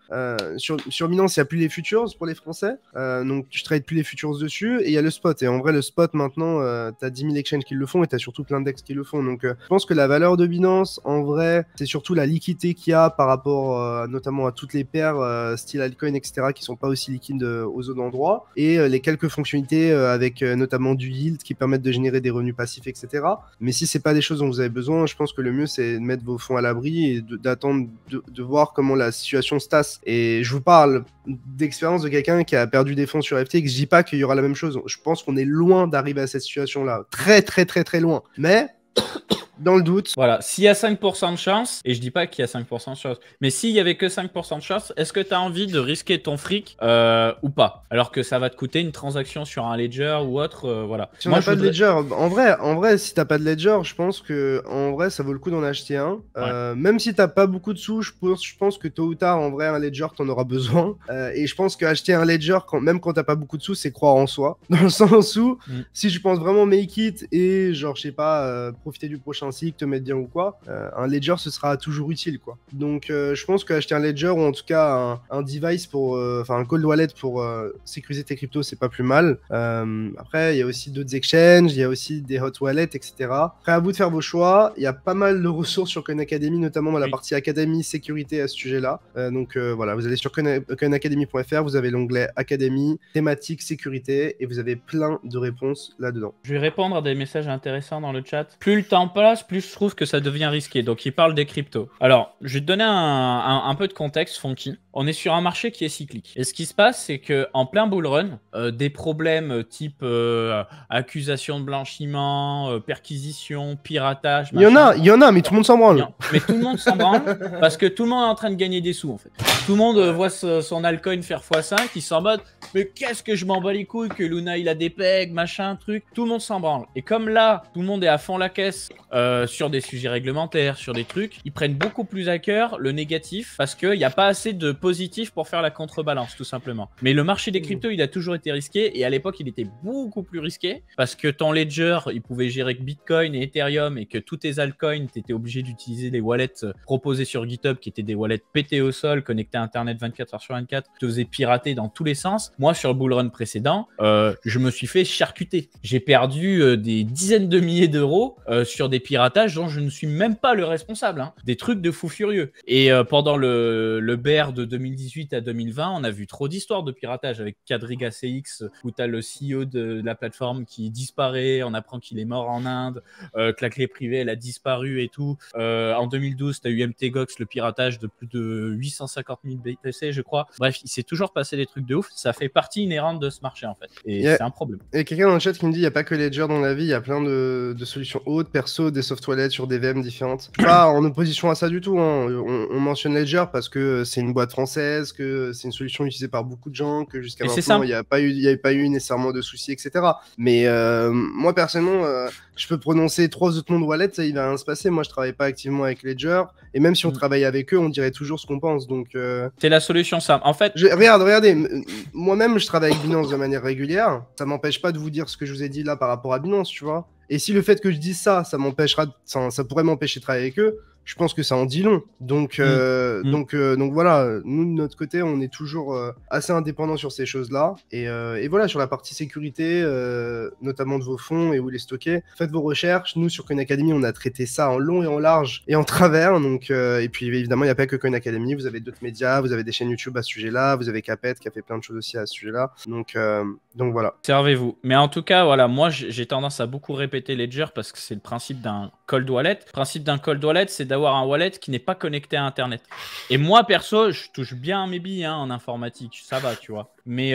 sur Binance, il n'y a plus les futures pour les Français, donc je trade plus les futures dessus, et il y a le spot. Et en vrai, le spot, maintenant, tu as 10 000 exchanges qui le font, et tu as surtout plein d'ex qui le font. Donc je pense que la valeur de Binance, en vrai, c'est surtout la liquidité qu'il y a par rapport notamment à toutes les paires, style altcoin, etc., qui sont pas aussi liquides aux autres endroits, et les quelques fonctionnalités avec notamment du yield qui permettent de générer des revenus passifs, etc. Mais si c'est pas des choses dont vous avez besoin, je pense que le mieux c'est de mettre vos fonds à l'abri et d'attendre de voir comment la situation se tasse. Et je vous parle d'expérience de quelqu'un qui a perdu des fonds sur FTX. Je dis pas qu'il y aura la même chose. Je pense qu'on est loin d'arriver à cette situation-là. Très très très très loin. Mais dans le doute. Voilà, s'il y a 5% de chance, et je dis pas qu'il y a 5% de chance, mais s'il y avait que 5% de chance, est-ce que tu as envie de risquer ton fric ou pas? Alors que ça va te coûter une transaction sur un ledger ou autre, voilà. Si on n'a pas de ledger, en vrai, si t'as pas de ledger, je pense que en vrai, ça vaut le coup d'en acheter un. Même si t'as pas beaucoup de sous, je pense que tôt ou tard, en vrai, un ledger, t'en auras besoin. Et je pense qu'acheter un ledger, même quand t'as pas beaucoup de sous, c'est croire en soi. Dans le sens où, si je pense vraiment make it et genre, je sais pas, profiter du prochain cycle, te mettre bien ou quoi, un ledger ce sera toujours utile quoi. Donc je pense qu'acheter un ledger ou en tout cas un device pour, enfin un cold wallet pour sécuriser tes cryptos c'est pas plus mal. Après il y a aussi d'autres exchanges, il y a aussi des hot wallets etc. Après à vous de faire vos choix, il y a pas mal de ressources sur Coin Academy notamment dans la partie académie sécurité à ce sujet là. Donc voilà, vous allez sur coinacademy.fr, vous avez l'onglet académie, thématique sécurité et vous avez plein de réponses là-dedans. Je vais répondre à des messages intéressants dans le chat. Plus le temps passe, plus je trouve que ça devient risqué. Donc, il parle des cryptos. Alors, je vais te donner un peu de contexte, Fonky. On est sur un marché qui est cyclique. Et ce qui se passe, c'est qu'en plein bull run, des problèmes type accusation de blanchiment, perquisition, piratage... Il y en a, mais tout le monde s'en branle. Mais tout le monde s'en branle parce que tout le monde est en train de gagner des sous, en fait. Tout le monde voit son altcoin faire x5, il s'en mode « Mais qu'est-ce que je m'en bats les couilles que Luna, il a des pegs, machin, truc. » Tout le monde s'en branle. Et comme là, tout le monde est à fond la caisse sur des sujets réglementaires, sur des trucs, ils prennent beaucoup plus à cœur le négatif parce qu'il n'y a pas assez de positif pour faire la contrebalance, tout simplement. Mais le marché des cryptos, il a toujours été risqué et à l'époque, il était beaucoup plus risqué parce que ton ledger, il pouvait gérer que Bitcoin et Ethereum et que tous tes altcoins, tu étais obligé d'utiliser les wallets proposés sur GitHub qui étaient des wallets pétés au sol, connectés à Internet 24 heures sur 24, te faisaient pirater dans tous les sens. Moi, sur le bull run précédent, je me suis fait charcuter. J'ai perdu des dizaines de milliers d'euros sur des piratages dont je ne suis même pas le responsable. Hein. Des trucs de fou furieux. Et pendant le bear de 2018 à 2020, on a vu trop d'histoires de piratage avec Quadriga CX où tu as le CEO de la plateforme qui disparaît, on apprend qu'il est mort en Inde, que la clé privée elle a disparu et tout. En 2012, tu as eu MTGOX, le piratage de plus de 850 000 BTC, je crois. Bref, il s'est toujours passé des trucs de ouf. Ça fait partie inhérente de ce marché en fait. Et c'est un problème. Et quelqu'un dans le chat qui me dit il n'y a pas que Ledger dans la vie, il y a plein de solutions hautes, perso, des soft wallets sur des VM différentes. Pas en opposition à ça du tout. Hein. On mentionne Ledger parce que c'est une boîte française, que c'est une solution utilisée par beaucoup de gens, que jusqu'à maintenant il n'y avait pas eu nécessairement de soucis, etc. Mais moi personnellement, je peux prononcer 3 autres noms de wallets, ça il va rien se passer. Moi je travaille pas activement avec Ledger et même si on travaille avec eux, on dirait toujours ce qu'on pense. Donc c'est la solution simple. En fait, regardez, moi-même je travaille avec Binance de manière régulière. Ça m'empêche pas de vous dire ce que je vous ai dit là par rapport à Binance, tu vois. Et si le fait que je dise ça, ça pourrait m'empêcher de travailler avec eux, je pense que ça en dit long. Donc, donc voilà, nous de notre côté, on est toujours assez indépendants sur ces choses-là. Et voilà, sur la partie sécurité, notamment de vos fonds et où les stocker, faites vos recherches. Nous, sur Coin Academy, on a traité ça en long et en large et en travers. Donc, et puis évidemment, il n'y a pas que Coin Academy, vous avez d'autres médias, vous avez des chaînes YouTube à ce sujet-là, vous avez Capet qui a fait plein de choses aussi à ce sujet-là. Donc voilà. Servez-vous. Mais en tout cas, voilà, moi j'ai tendance à beaucoup répéter Ledger parce que c'est le principe d'un cold wallet. Le principe d'un cold wallet, c'est d'avoir un wallet qui n'est pas connecté à Internet. Et moi, perso, je touche bien mes billes en informatique, ça va, tu vois. Mais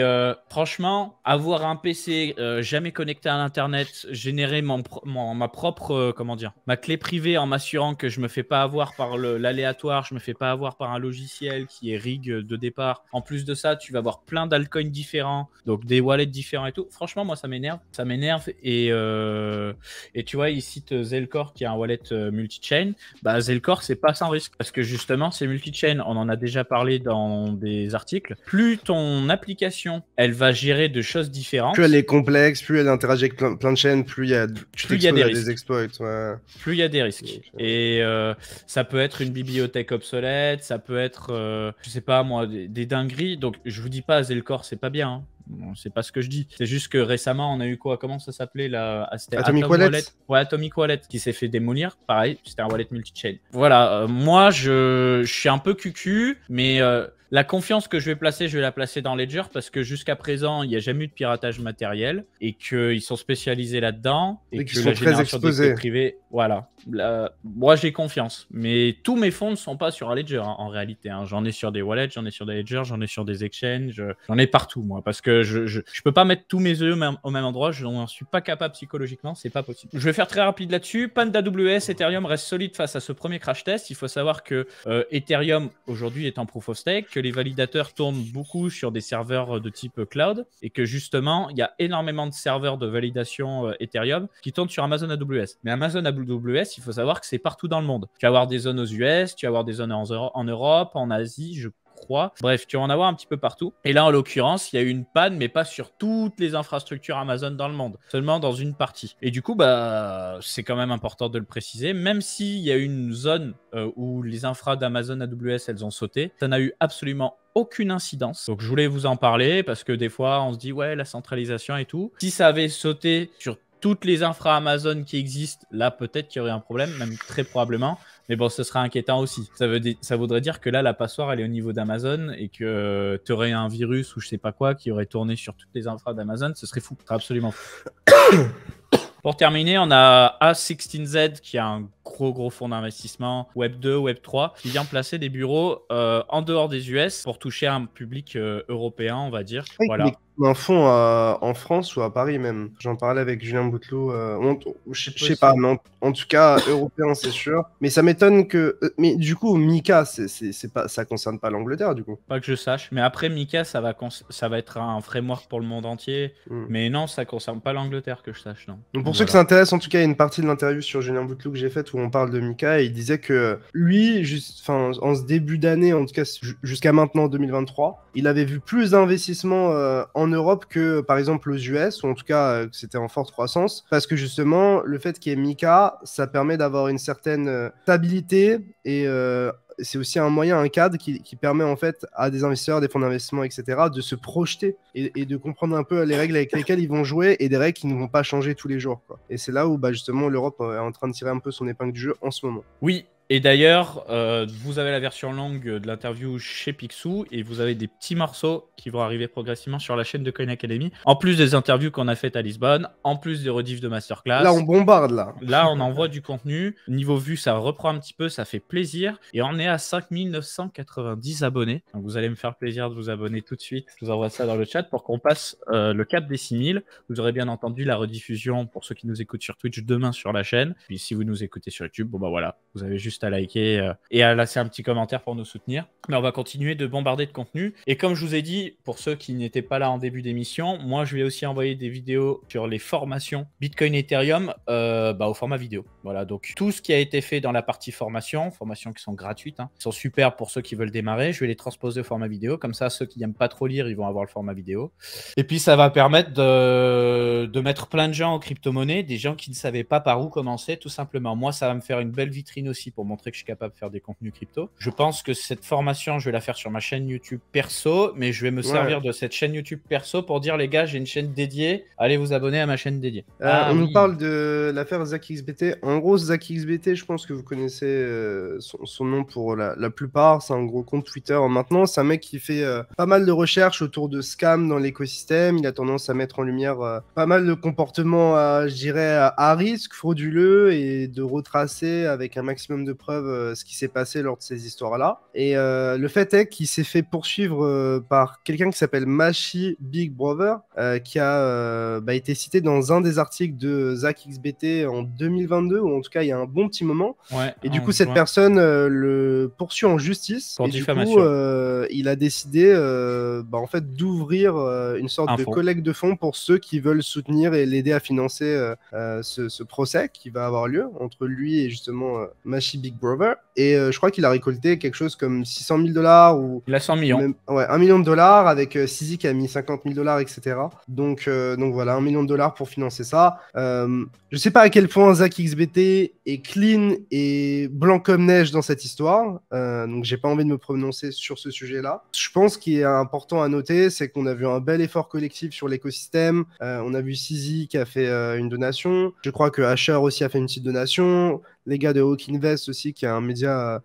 franchement, avoir un PC jamais connecté à l'Internet, générer ma propre, comment dire, ma clé privée en m'assurant que je me fais pas avoir par l'aléatoire, je me fais pas avoir par un logiciel qui est rig de départ. En plus de ça, tu vas avoir plein d'altcoins différents, donc des wallets différents et tout. Franchement, moi, ça m'énerve. Ça m'énerve. Et tu vois, il cite Zelcore qui est un wallet multi-chain. Bah, Zelcore, c'est pas sans risque parce que justement, c'est multi-chain. On en a déjà parlé dans des articles. Plus ton application elle va gérer de choses différentes. Plus elle est complexe, plus elle interagit avec plein de chaînes, plus il y a, des exploits. Ouais. Plus il y a des risques. Et ça peut être une bibliothèque obsolète, ça peut être, je sais pas moi, des dingueries. Donc je vous dis pas Zelcore, c'est pas bien. Hein. Bon, c'est pas ce que je dis. C'est juste que récemment, on a eu quoi? Comment ça s'appelait là? C'était Atomic Wallet. Ouais, Atomic Wallet qui s'est fait démolir. Pareil, c'était un wallet multi-chain. Voilà, moi je suis un peu cucu, mais la confiance que je vais placer, je vais la placer dans Ledger parce que jusqu'à présent, il n'y a jamais eu de piratage matériel et qu'ils sont spécialisés là-dedans et que la génération des clés privées, voilà. Moi, j'ai confiance, mais tous mes fonds ne sont pas sur un Ledger en réalité. Hein. J'en ai sur des wallets, j'en ai sur des Ledger, j'en ai sur des exchanges, j'en ai partout moi parce que je peux pas mettre tous mes œufs au même endroit. Je n'en suis pas capable psychologiquement, c'est pas possible. Je vais faire très rapide là-dessus. Panda AWS, Ethereum reste solide face à ce premier crash test. Il faut savoir que Ethereum aujourd'hui est en proof of stake, que les validateurs tournent beaucoup sur des serveurs de type cloud et que justement il y a énormément de serveurs de validation Ethereum qui tournent sur Amazon AWS. Mais Amazon AWS, il faut savoir que c'est partout dans le monde. Tu vas avoir des zones aux US, tu vas avoir des zones en Europe, en Asie, je crois. Bref, tu vas en avoir un petit peu partout. Et là, en l'occurrence, il y a eu une panne, mais pas sur toutes les infrastructures Amazon dans le monde, seulement dans une partie. Et du coup, bah, c'est quand même important de le préciser, même s'il y a une zone où les infras d'Amazon AWS, elles ont sauté, ça n'a eu absolument aucune incidence. Donc, je voulais vous en parler parce que des fois, on se dit, ouais, la centralisation et tout. Si ça avait sauté sur toutes les infras Amazon qui existent, là, peut-être qu'il y aurait un problème, même très probablement. Mais bon, ce serait inquiétant aussi. Ça voudrait dire que là, la passoire, elle est au niveau d'Amazon et que tu aurais un virus ou je sais pas quoi qui aurait tourné sur toutes les infras d'Amazon. Ce serait fou. Ce serait absolument fou. Pour terminer, on a A16Z qui a un gros fonds d'investissement Web 2, Web 3 qui vient placer des bureaux en dehors des US pour toucher un public européen, on va dire. Voilà. Un fonds en France ou à Paris même. J'en parlais avec Julien Bouteloup. Je sais pas, mais en tout cas européen c'est sûr. Mais ça m'étonne que. Mais du coup, Mika, ça concerne pas l'Angleterre du coup. Pas que je sache. Mais après Mika, ça va être un framework pour le monde entier. Mais non, ça concerne pas l'Angleterre que je sache, non. Donc pour ceux que ça intéresse, en tout cas, il y a une partie de l'interview sur Julien Bouteloup que j'ai faite où on parle de Mika et il disait que lui, en ce début d'année, en tout cas jusqu'à maintenant 2023, il avait vu plus d'investissements en Europe que par exemple aux US, ou en tout cas que c'était en forte croissance, parce que justement le fait qu'il y ait Mika, ça permet d'avoir une certaine stabilité et c'est aussi un moyen, un cadre qui permet en fait à des investisseurs, des fonds d'investissement, etc., de se projeter et de comprendre un peu les règles avec lesquelles ils vont jouer et des règles qui ne vont pas changer tous les jours, quoi. Et c'est là où bah, justement l'Europe est en train de tirer un peu son épingle du jeu en ce moment. Oui. Et d'ailleurs, vous avez la version longue de l'interview chez Picsou et vous avez des petits morceaux qui vont arriver progressivement sur la chaîne de Coin Academy. En plus des interviews qu'on a faites à Lisbonne, en plus des rediffs de masterclass. Là, on bombarde, là. Là, on envoie du contenu. Niveau vue, ça reprend un petit peu, ça fait plaisir. Et on est à 5990 abonnés. Donc, vous allez me faire plaisir de vous abonner tout de suite. Je vous envoie ça dans le chat pour qu'on passe le cap des 6000. Vous aurez bien entendu la rediffusion pour ceux qui nous écoutent sur Twitch demain sur la chaîne. Puis si vous nous écoutez sur YouTube, bon bah voilà, vous avez juste à liker et à laisser un petit commentaire pour nous soutenir. Mais on va continuer de bombarder de contenu. Et comme je vous ai dit, pour ceux qui n'étaient pas là en début d'émission, moi je vais aussi envoyer des vidéos sur les formations Bitcoin Ethereum au format vidéo. Voilà, donc tout ce qui a été fait dans la partie formations qui sont gratuites, qui sont super pour ceux qui veulent démarrer, je vais les transposer au format vidéo. Comme ça, ceux qui n'aiment pas trop lire, ils vont avoir le format vidéo. Et puis ça va permettre de mettre plein de gens en crypto-monnaie, des gens qui ne savaient pas par où commencer, tout simplement. Moi, ça va me faire une belle vitrine aussi pour montrer que je suis capable de faire des contenus crypto. Je pense que cette formation, je vais la faire sur ma chaîne YouTube perso, mais je vais me servir de cette chaîne YouTube perso pour dire, les gars, j'ai une chaîne dédiée, allez vous abonner à ma chaîne dédiée. On nous parle de l'affaire ZachXBT. En gros, ZachXBT, je pense que vous connaissez son nom pour la plupart. C'est un gros compte Twitter maintenant. C'est un mec qui fait pas mal de recherches autour de scams dans l'écosystème. Il a tendance à mettre en lumière pas mal de comportements, je dirais, à risque, frauduleux, et de retracer avec un maximum de preuves ce qui s'est passé lors de ces histoires-là. Et le fait est qu'il s'est fait poursuivre par quelqu'un qui s'appelle Mashi Big Brother, qui a été cité dans un des articles de ZachXBT en 2022, ou en tout cas il y a un bon petit moment. Ouais, et du coup, cette personne le poursuit en justice. Pour et diffamation. Du coup, il a décidé en fait, d'ouvrir une sorte de collecte de fonds pour ceux qui veulent soutenir et l'aider à financer ce procès qui va avoir lieu entre lui et justement Mashi Big Brother. Et je crois qu'il a récolté quelque chose comme 600 000 $, ou il a 100 millions. Même, ouais, 1 million de dollars, avec Sizi qui a mis 50 000 $, etc. Donc voilà, 1 million de dollars pour financer ça. Je sais pas à quel point ZachXBT est clean et blanc comme neige dans cette histoire, donc j'ai pas envie de me prononcer sur ce sujet-là. Je pense qu'il est important à noter, c'est qu'on a vu un bel effort collectif sur l'écosystème. On a vu Sizi qui a fait une donation. Je crois que Asher aussi a fait une petite donation. Les gars de Hawk Invest aussi, qui est un média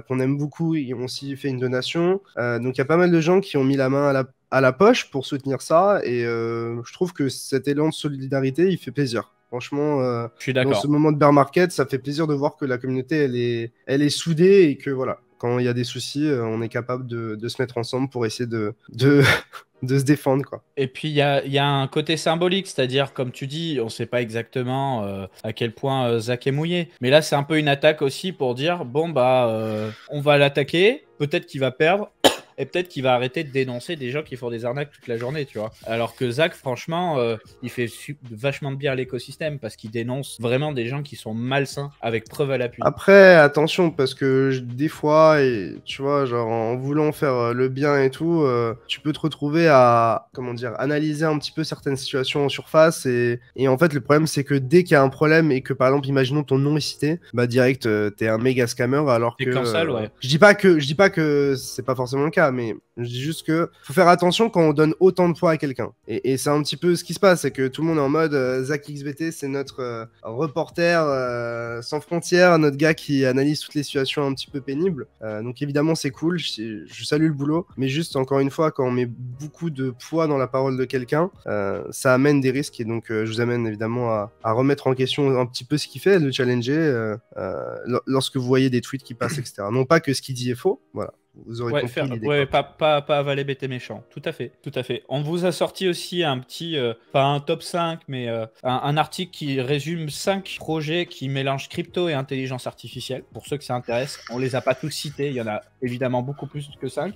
qu'on aime beaucoup, ils ont aussi fait une donation. Donc il y a pas mal de gens qui ont mis la main à la poche pour soutenir ça, et je trouve que cet élan de solidarité, il fait plaisir. Franchement, je suis d'accord. Dans ce moment de bear market, ça fait plaisir de voir que la communauté, elle est soudée, et que voilà, quand il y a des soucis, on est capable de se mettre ensemble pour essayer de se défendre, quoi. Et puis il y a un côté symbolique, c'est-à-dire, comme tu dis, on ne sait pas exactement à quel point Zach est mouillé. Mais là, c'est un peu une attaque aussi pour dire, bon, on va l'attaquer, peut-être qu'il va perdre. Et peut-être qu'il va arrêter de dénoncer des gens qui font des arnaques toute la journée, tu vois. Alors que Zach, franchement, il fait vachement de bien à l'écosystème, parce qu'il dénonce vraiment des gens qui sont malsains, avec preuve à l'appui. Après, attention, parce que des fois, et, tu vois, genre en voulant faire le bien et tout, tu peux te retrouver à, comment dire, analyser un petit peu certaines situations en surface. Et en fait, le problème, c'est que dès qu'il y a un problème et que, par exemple, imaginons ton nom est cité, direct, t'es un méga scammer, alors que... cancel, ouais. Je dis pas que c'est pas forcément le cas, mais je dis juste que faut faire attention quand on donne autant de poids à quelqu'un. Et c'est un petit peu ce qui se passe, c'est que tout le monde est en mode ZachXBT, c'est notre reporter sans frontières, notre gars qui analyse toutes les situations un petit peu pénibles. Donc évidemment, c'est cool, je salue le boulot, mais juste, encore une fois, quand on met beaucoup de poids dans la parole de quelqu'un, ça amène des risques. Et donc je vous amène évidemment à remettre en question un petit peu ce qu'il fait, le challenger lorsque vous voyez des tweets qui passent, etc. Non pas que ce qu'il dit est faux, voilà. Vous aurez compris l'idée. Pas avaler bête et méchant. Tout à fait, tout à fait. On vous a sorti aussi un petit, pas un top 5, mais un article qui résume 5 projets qui mélangent crypto et intelligence artificielle. Pour ceux que ça intéresse, on les a pas tous cités. Il y en a évidemment beaucoup plus que 5.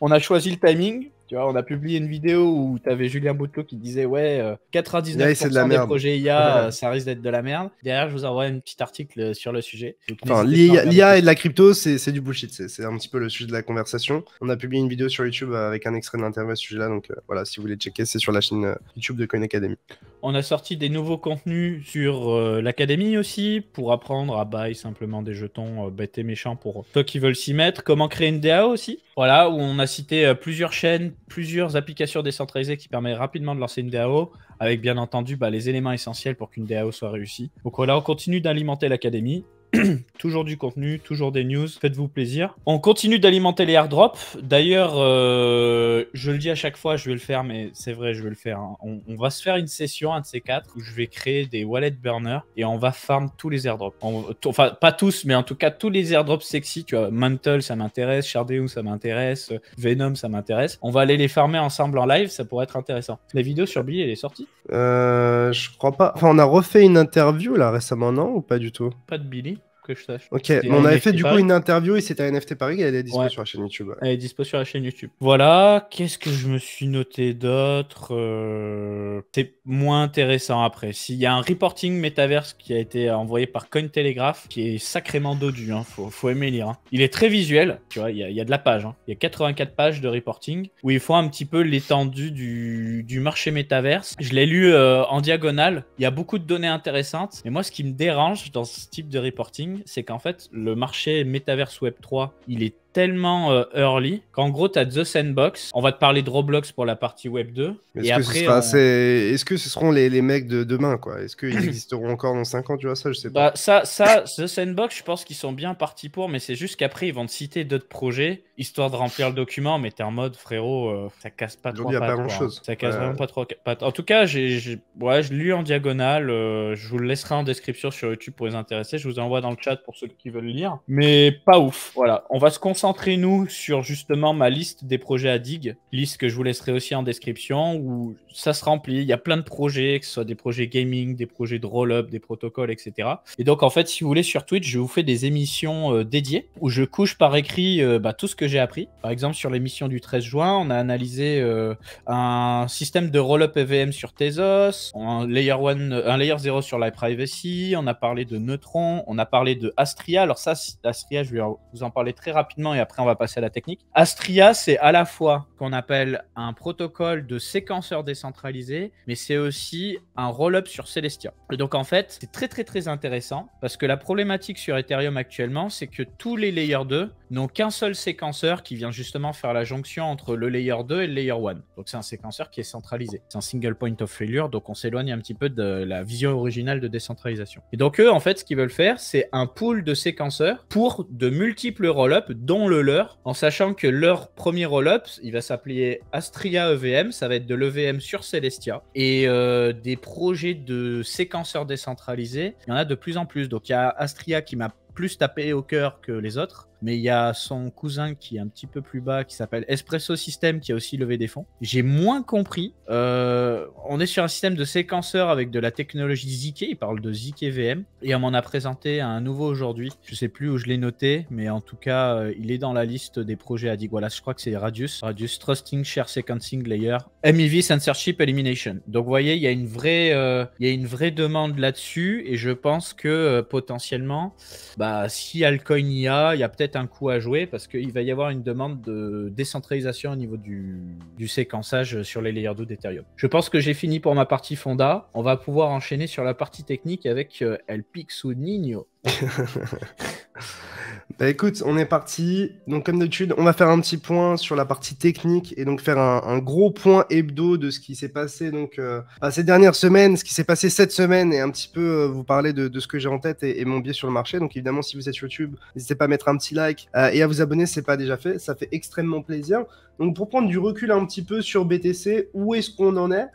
On a choisi le timing. Tu vois, on a publié une vidéo où tu avais Julien Bouteloup qui disait 99% des projets IA, ça risque d'être de la merde. Derrière, je vous envoie un petit article sur le sujet. Enfin, l'IA et de la crypto, c'est du bullshit. C'est un petit peu le sujet de la conversation. On a publié une vidéo sur YouTube avec un extrait de l'interview à ce sujet-là. Donc voilà, si vous voulez checker, c'est sur la chaîne YouTube de Coin Academy. On a sorti des nouveaux contenus sur l'académie aussi, pour apprendre à buy simplement des jetons bêtes et méchants pour ceux qui veulent s'y mettre. Comment créer une DAO aussi. Voilà, où on a cité plusieurs chaînes, plusieurs applications décentralisées qui permettent rapidement de lancer une DAO, avec bien entendu les éléments essentiels pour qu'une DAO soit réussie. Donc voilà, on continue d'alimenter l'académie. Toujours du contenu, toujours des news, faites-vous plaisir. On continue d'alimenter les airdrops. D'ailleurs, je le dis à chaque fois, je vais le faire, mais c'est vrai, je vais le faire. Hein. On va se faire une session, un de ces 4, où je vais créer des wallet burners et on va farm tous les airdrops. Enfin, pas tous, mais en tout cas, tous les airdrops sexy. Tu vois, Mantle, ça m'intéresse, Shardeu, ça m'intéresse, Venom, ça m'intéresse. On va aller les farmer ensemble en live, ça pourrait être intéressant. La vidéo sur Billy, elle est sortie? Je crois pas. Enfin, on a refait une interview là récemment, non? Ou pas du tout? Pas de Billy. Que je sache. Ok, on avait fait du coup une interview et c'était à NFT Paris, elle est dispo sur la chaîne YouTube. Elle est dispo sur la chaîne YouTube. Voilà, qu'est-ce que je me suis noté d'autre? C'est moins intéressant après. S'il y a un reporting Metaverse qui a été envoyé par Cointelegraph, qui est sacrément dodu, hein. Faut aimer lire. Hein. Il est très visuel, tu vois, il y a de la page. Hein. Il y a 84 pages de reporting où il faut un petit peu l'étendue du marché Metaverse. Je l'ai lu en diagonale, il y a beaucoup de données intéressantes. Mais moi, ce qui me dérange dans ce type de reporting, thing, c'est qu'en fait, le marché Metaverse Web 3, il est tellement early qu'en gros, tu as The Sandbox. On va te parler de Roblox pour la partie Web 2. Est-ce Et que, après, est-ce que ce seront les mecs de demain, quoi? Est-ce qu'ils existeront encore dans 5 ans, tu vois? Ça, je sais pas. bah, The Sandbox, je pense qu'ils sont bien partis pour, mais c'est juste qu'après, ils vont te citer d'autres projets, histoire de remplir le document, mais t'es en mode, frérot, ça casse pas trop Aujourd'hui, il n'y a pas pattes, quoi, hein. grand-chose. Ça casse vraiment pas trop pattes. En tout cas, ouais, je lis en diagonale, je vous le laisserai en description sur YouTube pour les intéresser, je vous envoie dans le chat pour ceux qui veulent lire, mais pas ouf. Voilà, on va se concentrer, nous, sur justement ma liste des projets à Dig, liste que je vous laisserai aussi en description, où ça se remplit, il y a plein de projets, que ce soit des projets gaming, des projets de roll-up, des protocoles, etc. Et donc, en fait, si vous voulez, sur Twitch, je vous fais des émissions dédiées où je couche par écrit tout ce que j'ai appris. Par exemple, sur l'émission du 13 juin, on a analysé un système de roll-up EVM sur Tezos, un layer 0 sur la privacy, on a parlé de Neutron, on a parlé de Astria. Alors ça, Astria, je vais vous en parler très rapidement et après, on va passer à la technique. Astria, c'est à la fois qu'on appelle un protocole de séquenceur décentralisé, mais c'est aussi un roll-up sur Celestia. Et donc, en fait, c'est très, très, très intéressant parce que la problématique sur Ethereum actuellement, c'est que tous les Layer 2 n'ont qu'un seul séquenceur qui vient justement faire la jonction entre le Layer 2 et le Layer 1. Donc, c'est un séquenceur qui est centralisé. C'est un single point of failure, donc on s'éloigne un petit peu de la vision originale de décentralisation. Et donc, eux, en fait, ce qu'ils veulent faire, c'est un pool de séquenceurs pour de multiples roll-up, dont le leur, en sachant que leur premier roll-up, il va s'appeler Astria EVM, ça va être de l'EVM sur Celestia, et des projets de séquenceurs décentralisés, il y en a de plus en plus. Donc, il y a Astria qui m'a plus tapé au cœur que les autres, mais il y a son cousin qui est un petit peu plus bas, qui s'appelle Espresso System, qui a aussi levé des fonds. J'ai moins compris. On est sur un système de séquenceur avec de la technologie ZK, il parle de ZK VM, et on m'en a présenté un nouveau aujourd'hui. Je sais plus où je l'ai noté, mais en tout cas, il est dans la liste des projets à Dig. Voilà, je crois que c'est Radius Trusting Share Sequencing Layer, MEV Censorship Elimination. Donc, vous voyez, il y a une vraie demande là-dessus, et je pense que potentiellement, si Alcoin y a, il y a peut-être un coup à jouer parce qu'il va y avoir une demande de décentralisation au niveau du séquençage sur les layers 2 d'Ethereum. Je pense que j'ai fini pour ma partie fonda. On va pouvoir enchaîner sur la partie technique avec El Pixu Nino. Bah écoute, on est parti. Donc comme d'habitude, on va faire un petit point sur la partie technique et donc faire un gros point hebdo de ce qui s'est passé donc ces dernières semaines, ce qui s'est passé cette semaine et un petit peu vous parler de ce que j'ai en tête et mon biais sur le marché. Donc évidemment, si vous êtes sur YouTube, n'hésitez pas à mettre un petit like et à vous abonner si ce n'est pas déjà fait. Ça fait extrêmement plaisir. Donc pour prendre du recul un petit peu sur BTC, où est-ce qu'on en est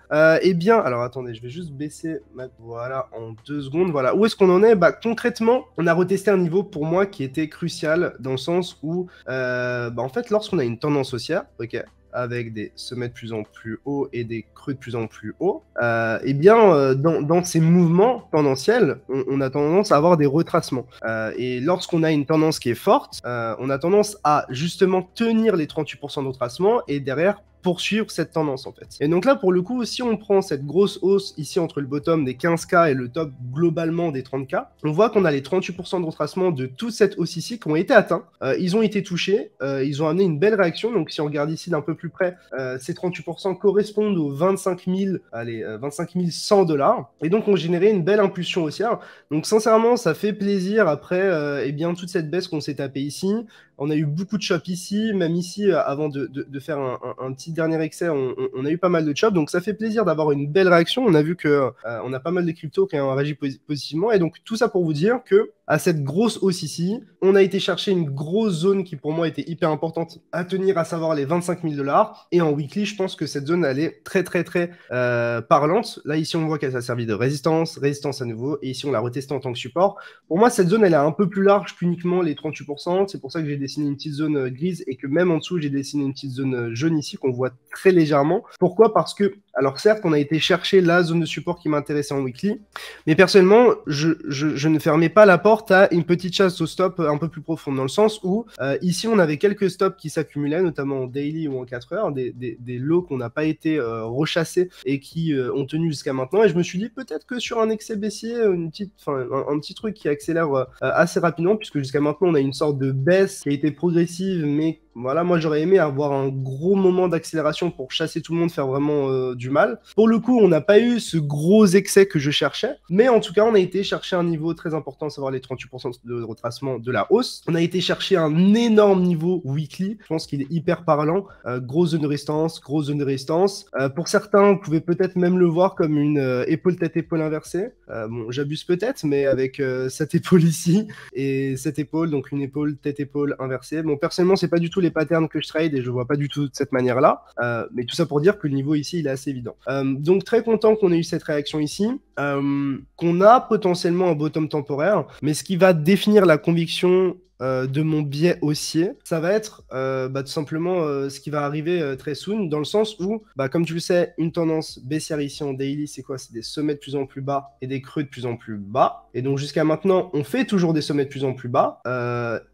Eh bien, alors attendez, je vais juste baisser voilà en 2 secondes. Voilà, où est-ce qu'on en est concrètement, on a retesté un niveau pour moi qui était crucial dans le sens où en fait, lorsqu'on a une tendance haussière, ok, avec des sommets de plus en plus hauts et des creux de plus en plus hauts, dans ces mouvements tendanciels, on a tendance à avoir des retracements. Et lorsqu'on a une tendance qui est forte, on a tendance à justement tenir les 38% de retracement et derrière poursuivre cette tendance en fait. Et donc là pour le coup, si on prend cette grosse hausse ici entre le bottom des 15K et le top globalement des 30K, on voit qu'on a les 38% de retracement de toute cette hausse ici qui ont été atteints. Ils ont été touchés, ils ont amené une belle réaction. Donc si on regarde ici d'un peu plus près, ces 38% correspondent aux 25 100 $, et donc ont généré une belle impulsion haussière. Donc sincèrement, ça fait plaisir après toute cette baisse qu'on s'est tapé ici. On a eu beaucoup de chops ici, même ici, avant de faire un petit dernier excès, on a eu pas mal de chops. Donc ça fait plaisir d'avoir une belle réaction. On a vu que on a pas mal de cryptos qui ont réagi positivement. Et donc tout ça pour vous dire que à cette grosse hausse ici, on a été chercher une grosse zone qui pour moi était hyper importante à tenir, à savoir les 25 000 $. Et en weekly, je pense que cette zone, elle est très très très parlante. Là ici, on voit qu'elle a servi de résistance à nouveau. Et ici, on l'a retesté en tant que support. Pour moi, cette zone, elle est un peu plus large qu'uniquement les 38%. C'est pour ça que j'ai dessiné une petite zone grise et que même en dessous, j'ai dessiné une petite zone jaune ici qu'on voit très légèrement. Pourquoi ? Parce que, alors certes, on a été chercher la zone de support qui m'intéressait en weekly, mais personnellement, je ne fermais pas la porte à une petite chasse au stop un peu plus profonde, dans le sens où ici, on avait quelques stops qui s'accumulaient, notamment en daily ou en 4 heures, des lots qu'on n'a pas été rechassés et qui ont tenu jusqu'à maintenant. Et je me suis dit, peut-être que sur un excès baissier, un petit truc qui accélère assez rapidement, puisque jusqu'à maintenant, on a une sorte de baisse qui a été progressive, mais Voilà, moi j'aurais aimé avoir un gros moment d'accélération pour chasser tout le monde, faire vraiment du mal. Pour le coup, on n'a pas eu ce gros excès que je cherchais, mais en tout cas, on a été chercher un niveau très important, à savoir les 38% de retracement de la hausse. On a été chercher un énorme niveau weekly, je pense qu'il est hyper parlant. Grosse zone de résistance, grosse zone de résistance. Pour certains, vous pouvez peut-être même le voir comme une épaule tête-épaule inversée. Bon, j'abuse peut-être, mais avec cette épaule ici et cette épaule, donc une épaule tête-épaule inversée. Bon, personnellement, c'est pas du tout les patterns que je trade et je vois pas du tout de cette manière-là. Mais tout ça pour dire que le niveau ici, il est assez évident. Donc très content qu'on ait eu cette réaction ici, qu'on a potentiellement un bottom temporaire, mais ce qui va définir la conviction de mon biais haussier, ça va être tout simplement ce qui va arriver très soon, dans le sens où, comme tu le sais, une tendance baissière ici en daily, c'est quoi? C'est des sommets de plus en plus bas et des creux de plus en plus bas. Et donc jusqu'à maintenant, on fait toujours des sommets de plus en plus bas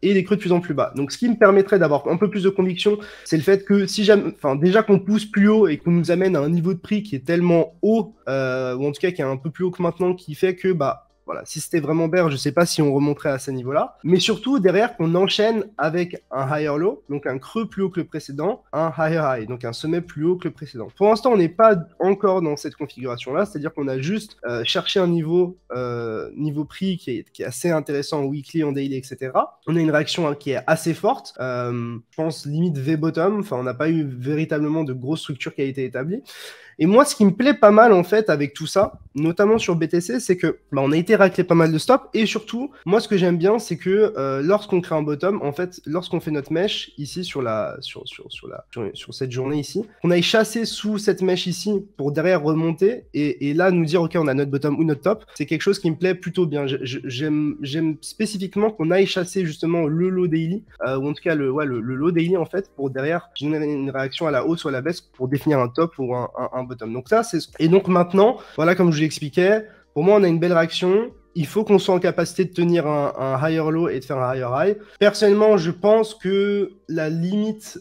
et des creux de plus en plus bas. Donc ce qui me permettrait d'avoir un peu plus de conviction, c'est le fait que si jamais, déjà qu'on pousse plus haut et qu'on nous amène à un niveau de prix qui est tellement haut, ou en tout cas qui est un peu plus haut que maintenant, qui fait que voilà, si c'était vraiment bear, je sais pas si on remonterait à ce niveau-là. Mais surtout, derrière, qu'on enchaîne avec un higher low, donc un creux plus haut que le précédent, un higher high, donc un sommet plus haut que le précédent. Pour l'instant, on n'est pas encore dans cette configuration-là, c'est-à-dire qu'on a juste cherché un niveau prix qui est assez intéressant en weekly, en daily, etc. On a une réaction qui est assez forte, je pense limite V-bottom, on n'a pas eu véritablement de grosse structure qui a été établie. Et moi, ce qui me plaît pas mal, en fait, avec tout ça, notamment sur BTC, c'est que on a été raclé pas mal de stops. Et surtout, moi, ce que j'aime bien, c'est que lorsqu'on crée un bottom, en fait, lorsqu'on fait notre mèche ici sur cette journée ici, qu'on aille chasser sous cette mèche ici pour derrière remonter et là nous dire, OK, on a notre bottom ou notre top, c'est quelque chose qui me plaît plutôt bien. J'aime spécifiquement qu'on aille chasser justement le low daily, ou en tout cas le low daily, en fait, pour derrière générer une réaction à la hausse ou à la baisse pour définir un top ou un bottom. Donc ça, c'est... Et donc maintenant, voilà, comme je l'expliquais, pour moi, on a une belle réaction. Il faut qu'on soit en capacité de tenir un higher low et de faire un higher high. Personnellement, je pense que la limite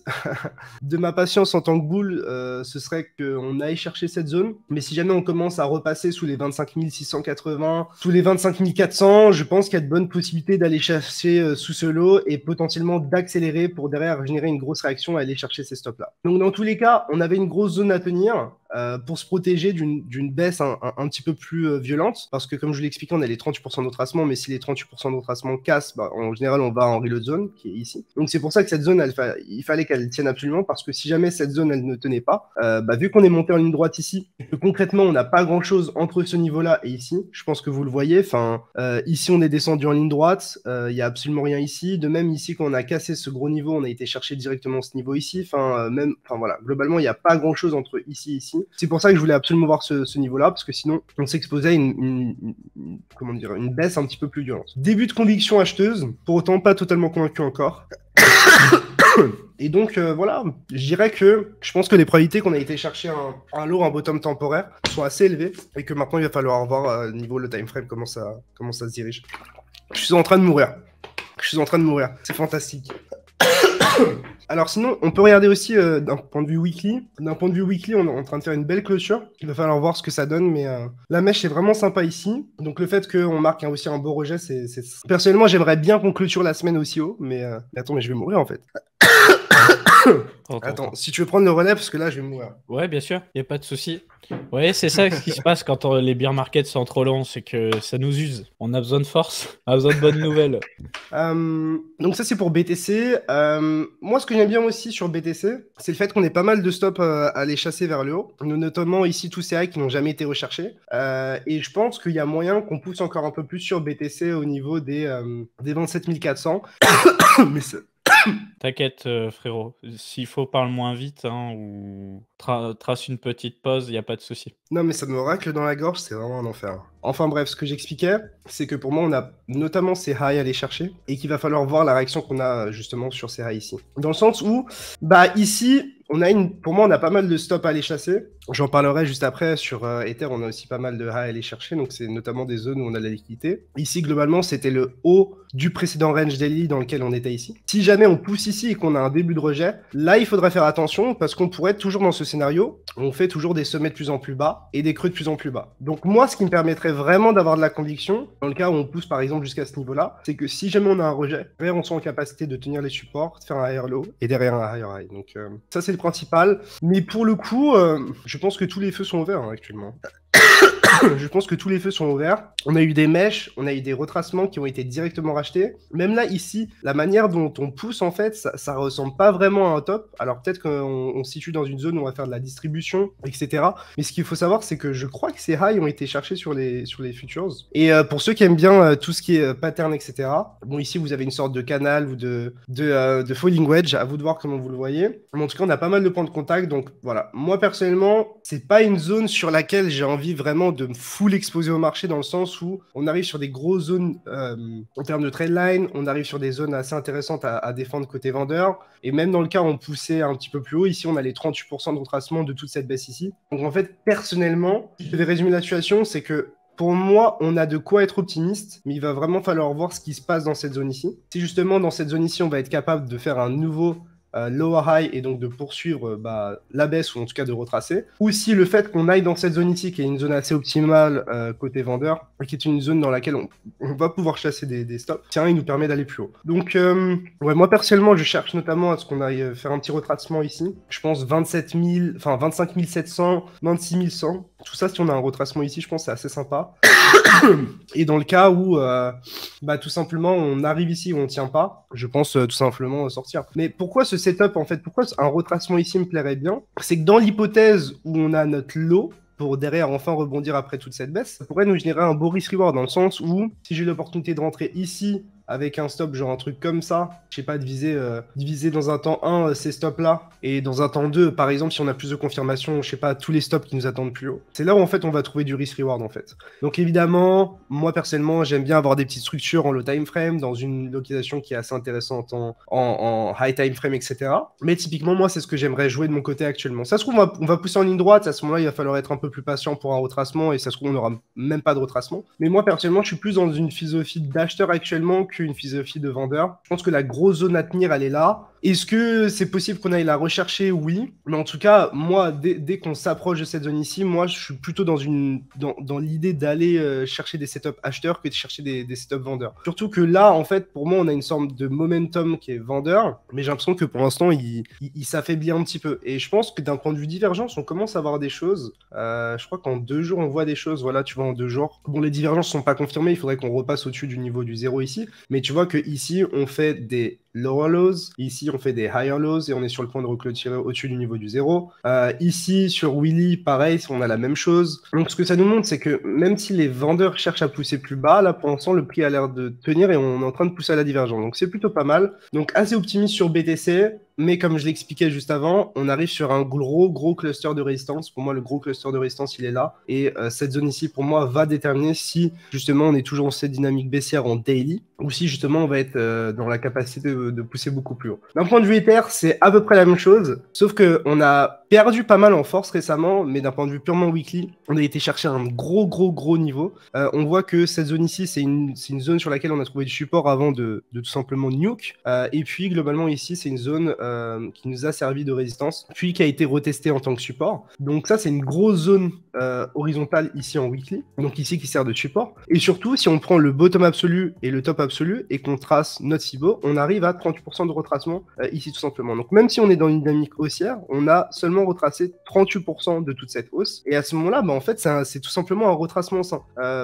de ma patience en tant que bull, ce serait qu'on aille chercher cette zone. Mais si jamais on commence à repasser sous les 25 680, sous les 25 400, je pense qu'il y a de bonnes possibilités d'aller chercher sous ce lot et potentiellement d'accélérer pour derrière générer une grosse réaction et aller chercher ces stops-là. Donc dans tous les cas, on avait une grosse zone à tenir pour se protéger d'une baisse un petit peu plus violente. Parce que comme je vous l'expliquais, on a les 38% de retracement, mais si les 38% de retracement cassent, en général, on va en reload zone, qui est ici. Donc c'est pour ça que cette zone, il fallait qu'elle tienne absolument, parce que si jamais cette zone, elle ne tenait pas, vu qu'on est monté en ligne droite ici, et que concrètement, on n'a pas grand-chose entre ce niveau-là et ici, je pense que vous le voyez, ici, on est descendu en ligne droite, il n'y a absolument rien ici. De même, ici, quand on a cassé ce gros niveau, on a été chercher directement ce niveau ici. Voilà, globalement, il n'y a pas grand-chose entre ici et ici. C'est pour ça que je voulais absolument voir ce niveau-là, parce que sinon, on s'exposait à une baisse un petit peu plus violente. Début de conviction acheteuse, pour autant pas totalement convaincu encore. Et donc voilà, je dirais que je pense que les probabilités qu'on a été chercher un low, un bottom temporaire sont assez élevées, et que maintenant il va falloir voir niveau le time frame comment ça se dirige. Je suis en train de mourir. C'est fantastique. Alors sinon, on peut regarder aussi d'un point de vue weekly. D'un point de vue weekly, on est en train de faire une belle clôture. Il va falloir voir ce que ça donne, mais la mèche est vraiment sympa ici. Donc le fait qu'on marque aussi un beau rejet, c'est... Personnellement, j'aimerais bien qu'on clôture la semaine aussi haut, mais attends, mais je vais mourir en fait. Attends, si tu veux prendre le relais, parce que là, je vais mourir. Ouais, bien sûr, il n'y a pas de souci. Ouais, c'est ça ce qui se passe quand les bear markets sont trop longs, c'est que ça nous use. On a besoin de force, on a besoin de bonnes nouvelles. Donc ça, c'est pour BTC. Moi, ce que j'aime bien aussi sur BTC, c'est le fait qu'on ait pas mal de stops à aller chasser vers le haut. Notamment ici, tous ces highs qui n'ont jamais été recherchés. Et je pense qu'il y a moyen qu'on pousse encore un peu plus sur BTC au niveau des 27 400. Mais c'est... T'inquiète, frérot. S'il faut, parle moins vite, hein, ou trace une petite pause, il n'y a pas de souci. Non, mais ça me racle dans la gorge, c'est vraiment un enfer. Enfin bref, ce que j'expliquais, c'est que pour moi, on a notamment ces highs à aller chercher, et qu'il va falloir voir la réaction qu'on a justement sur ces highs ici. Dans le sens où, ici, pour moi, on a pas mal de stops à aller chasser. J'en parlerai juste après. Sur Ether, on a aussi pas mal de high à aller chercher, donc c'est notamment des zones où on a de la liquidité. Ici, globalement, c'était le haut du précédent range daily dans lequel on était ici. Si jamais on pousse ici et qu'on a un début de rejet, là, il faudrait faire attention parce qu'on pourrait être toujours dans ce scénario. On fait toujours des sommets de plus en plus bas et des creux de plus en plus bas. Donc moi, ce qui me permettrait vraiment d'avoir de la conviction, dans le cas où on pousse par exemple jusqu'à ce niveau-là, c'est que si jamais on a un rejet, on soit en capacité de tenir les supports, de faire un higher low et derrière un higher high. Donc ça, c'est le principal. Mais pour le coup, je pense que tous les feux sont ouverts actuellement. Je pense que tous les feux sont ouverts. On a eu des mèches, on a eu des retracements qui ont été directement rachetés. Même là, ici, la manière dont on pousse, en fait, ça ressemble pas vraiment à un top. Alors peut-être qu'on se situe dans une zone où on va faire de la distribution, etc. Mais ce qu'il faut savoir, c'est que je crois que ces highs ont été cherchés sur les futures. Et pour ceux qui aiment bien tout ce qui est pattern, etc. Bon, ici, vous avez une sorte de canal ou de falling wedge. À vous de voir comment vous le voyez. Mais en tout cas, on a pas mal de points de contact. Donc voilà. Moi, personnellement, c'est pas une zone sur laquelle j'ai envie vraiment de me full exposer au marché, dans le sens où on arrive sur des grosses zones en termes de trendline, on arrive sur des zones assez intéressantes à défendre côté vendeur, et même dans le cas où on poussait un petit peu plus haut, ici on a les 38% de retracement de toute cette baisse ici. Donc en fait, personnellement, si je devais résumer la situation, c'est que pour moi, on a de quoi être optimiste, mais il va vraiment falloir voir ce qui se passe dans cette zone ici. Si justement dans cette zone ici, on va être capable de faire un nouveau lower high et donc de poursuivre la baisse ou en tout cas de retracer. Ou si le fait qu'on aille dans cette zone ici, qui est une zone assez optimale côté vendeur, et qui est une zone dans laquelle on va pouvoir chasser des stops, tiens, il nous permet d'aller plus haut. Donc, ouais, moi personnellement, je cherche notamment à ce qu'on aille faire un petit retracement ici. Je pense 27 000, enfin 25 700, 26 100. Tout ça, si on a un retracement ici, je pense que c'est assez sympa. Et dans le cas où tout simplement on arrive ici où on tient pas, je pense tout simplement sortir. Mais pourquoi ce setup en fait, pourquoi un retracement ici me plairait bien? C'est que dans l'hypothèse où on a notre low, pour derrière enfin rebondir après toute cette baisse, ça pourrait nous générer un beau risk reward, dans le sens où si j'ai l'opportunité de rentrer ici avec un stop, genre un truc comme ça, je sais pas, diviser dans un temps 1 ces stops-là, et dans un temps 2, par exemple, si on a plus de confirmation, je sais pas, tous les stops qui nous attendent plus haut. C'est là où en fait on va trouver du risk-reward en fait. Donc évidemment, moi personnellement, j'aime bien avoir des petites structures en low time frame, dans une localisation qui est assez intéressante en high time frame, etc. Mais typiquement, moi, c'est ce que j'aimerais jouer de mon côté actuellement. Ça se trouve, on va pousser en ligne droite, à ce moment-là, il va falloir être un peu plus patient pour un retracement, et ça se trouve, on n'aura même pas de retracement. Mais moi, personnellement, je suis plus dans une philosophie d'acheteur actuellement qu'une philosophie de vendeur. Je pense que la grosse zone à tenir, elle est là. Est-ce que c'est possible qu'on aille la rechercher? Oui. Mais en tout cas, moi, dès qu'on s'approche de cette zone ici, moi, je suis plutôt dans l'idée d'aller chercher des setups acheteurs que de chercher des setups vendeurs. Surtout que là, en fait, pour moi, on a une sorte de momentum qui est vendeur, mais j'ai l'impression que pour l'instant, il s'affaiblit un petit peu. Et je pense que d'un point de vue divergence, on commence à voir des choses. Je crois qu'en 2 jours, on voit des choses. Voilà, tu vois, en 2 jours. Bon, les divergences sont pas confirmées. Il faudrait qu'on repasse au-dessus du niveau du 0 ici. Mais tu vois que ici, on fait des lower lows, ici on fait des higher lows et on est sur le point de reclôturer au-dessus du niveau du 0. Ici sur Willy, pareil, on a la même chose. Donc ce que ça nous montre, c'est que même si les vendeurs cherchent à pousser plus bas, là pour l'instant le prix a l'air de tenir et on est en train de pousser à la divergence. Donc c'est plutôt pas mal. Donc assez optimiste sur BTC. Mais comme je l'expliquais juste avant, on arrive sur un gros cluster de résistance. Pour moi, le gros cluster de résistance, il est là. Et cette zone ici, pour moi, va déterminer si justement on est toujours dans cette dynamique baissière en daily ou si justement on va être dans la capacité de pousser beaucoup plus haut. D'un point de vue Ether, c'est à peu près la même chose, sauf qu'on a perdu pas mal en force récemment, mais d'un point de vue purement weekly, on a été chercher un gros niveau. On voit que cette zone ici, c'est une zone sur laquelle on a trouvé du support avant de tout simplement nuke. Et puis globalement ici, c'est une zone qui nous a servi de résistance, puis qui a été retestée en tant que support. Donc ça, c'est une grosse zone horizontale ici en weekly, donc ici qui sert de support. Et surtout, si on prend le bottom absolu et le top absolu et qu'on trace notre cibo, on arrive à 38% de retracement ici tout simplement. Donc même si on est dans une dynamique haussière, on a seulement retracé 38% de toute cette hausse. Et à ce moment-là, en fait, c'est tout simplement un retracement sain.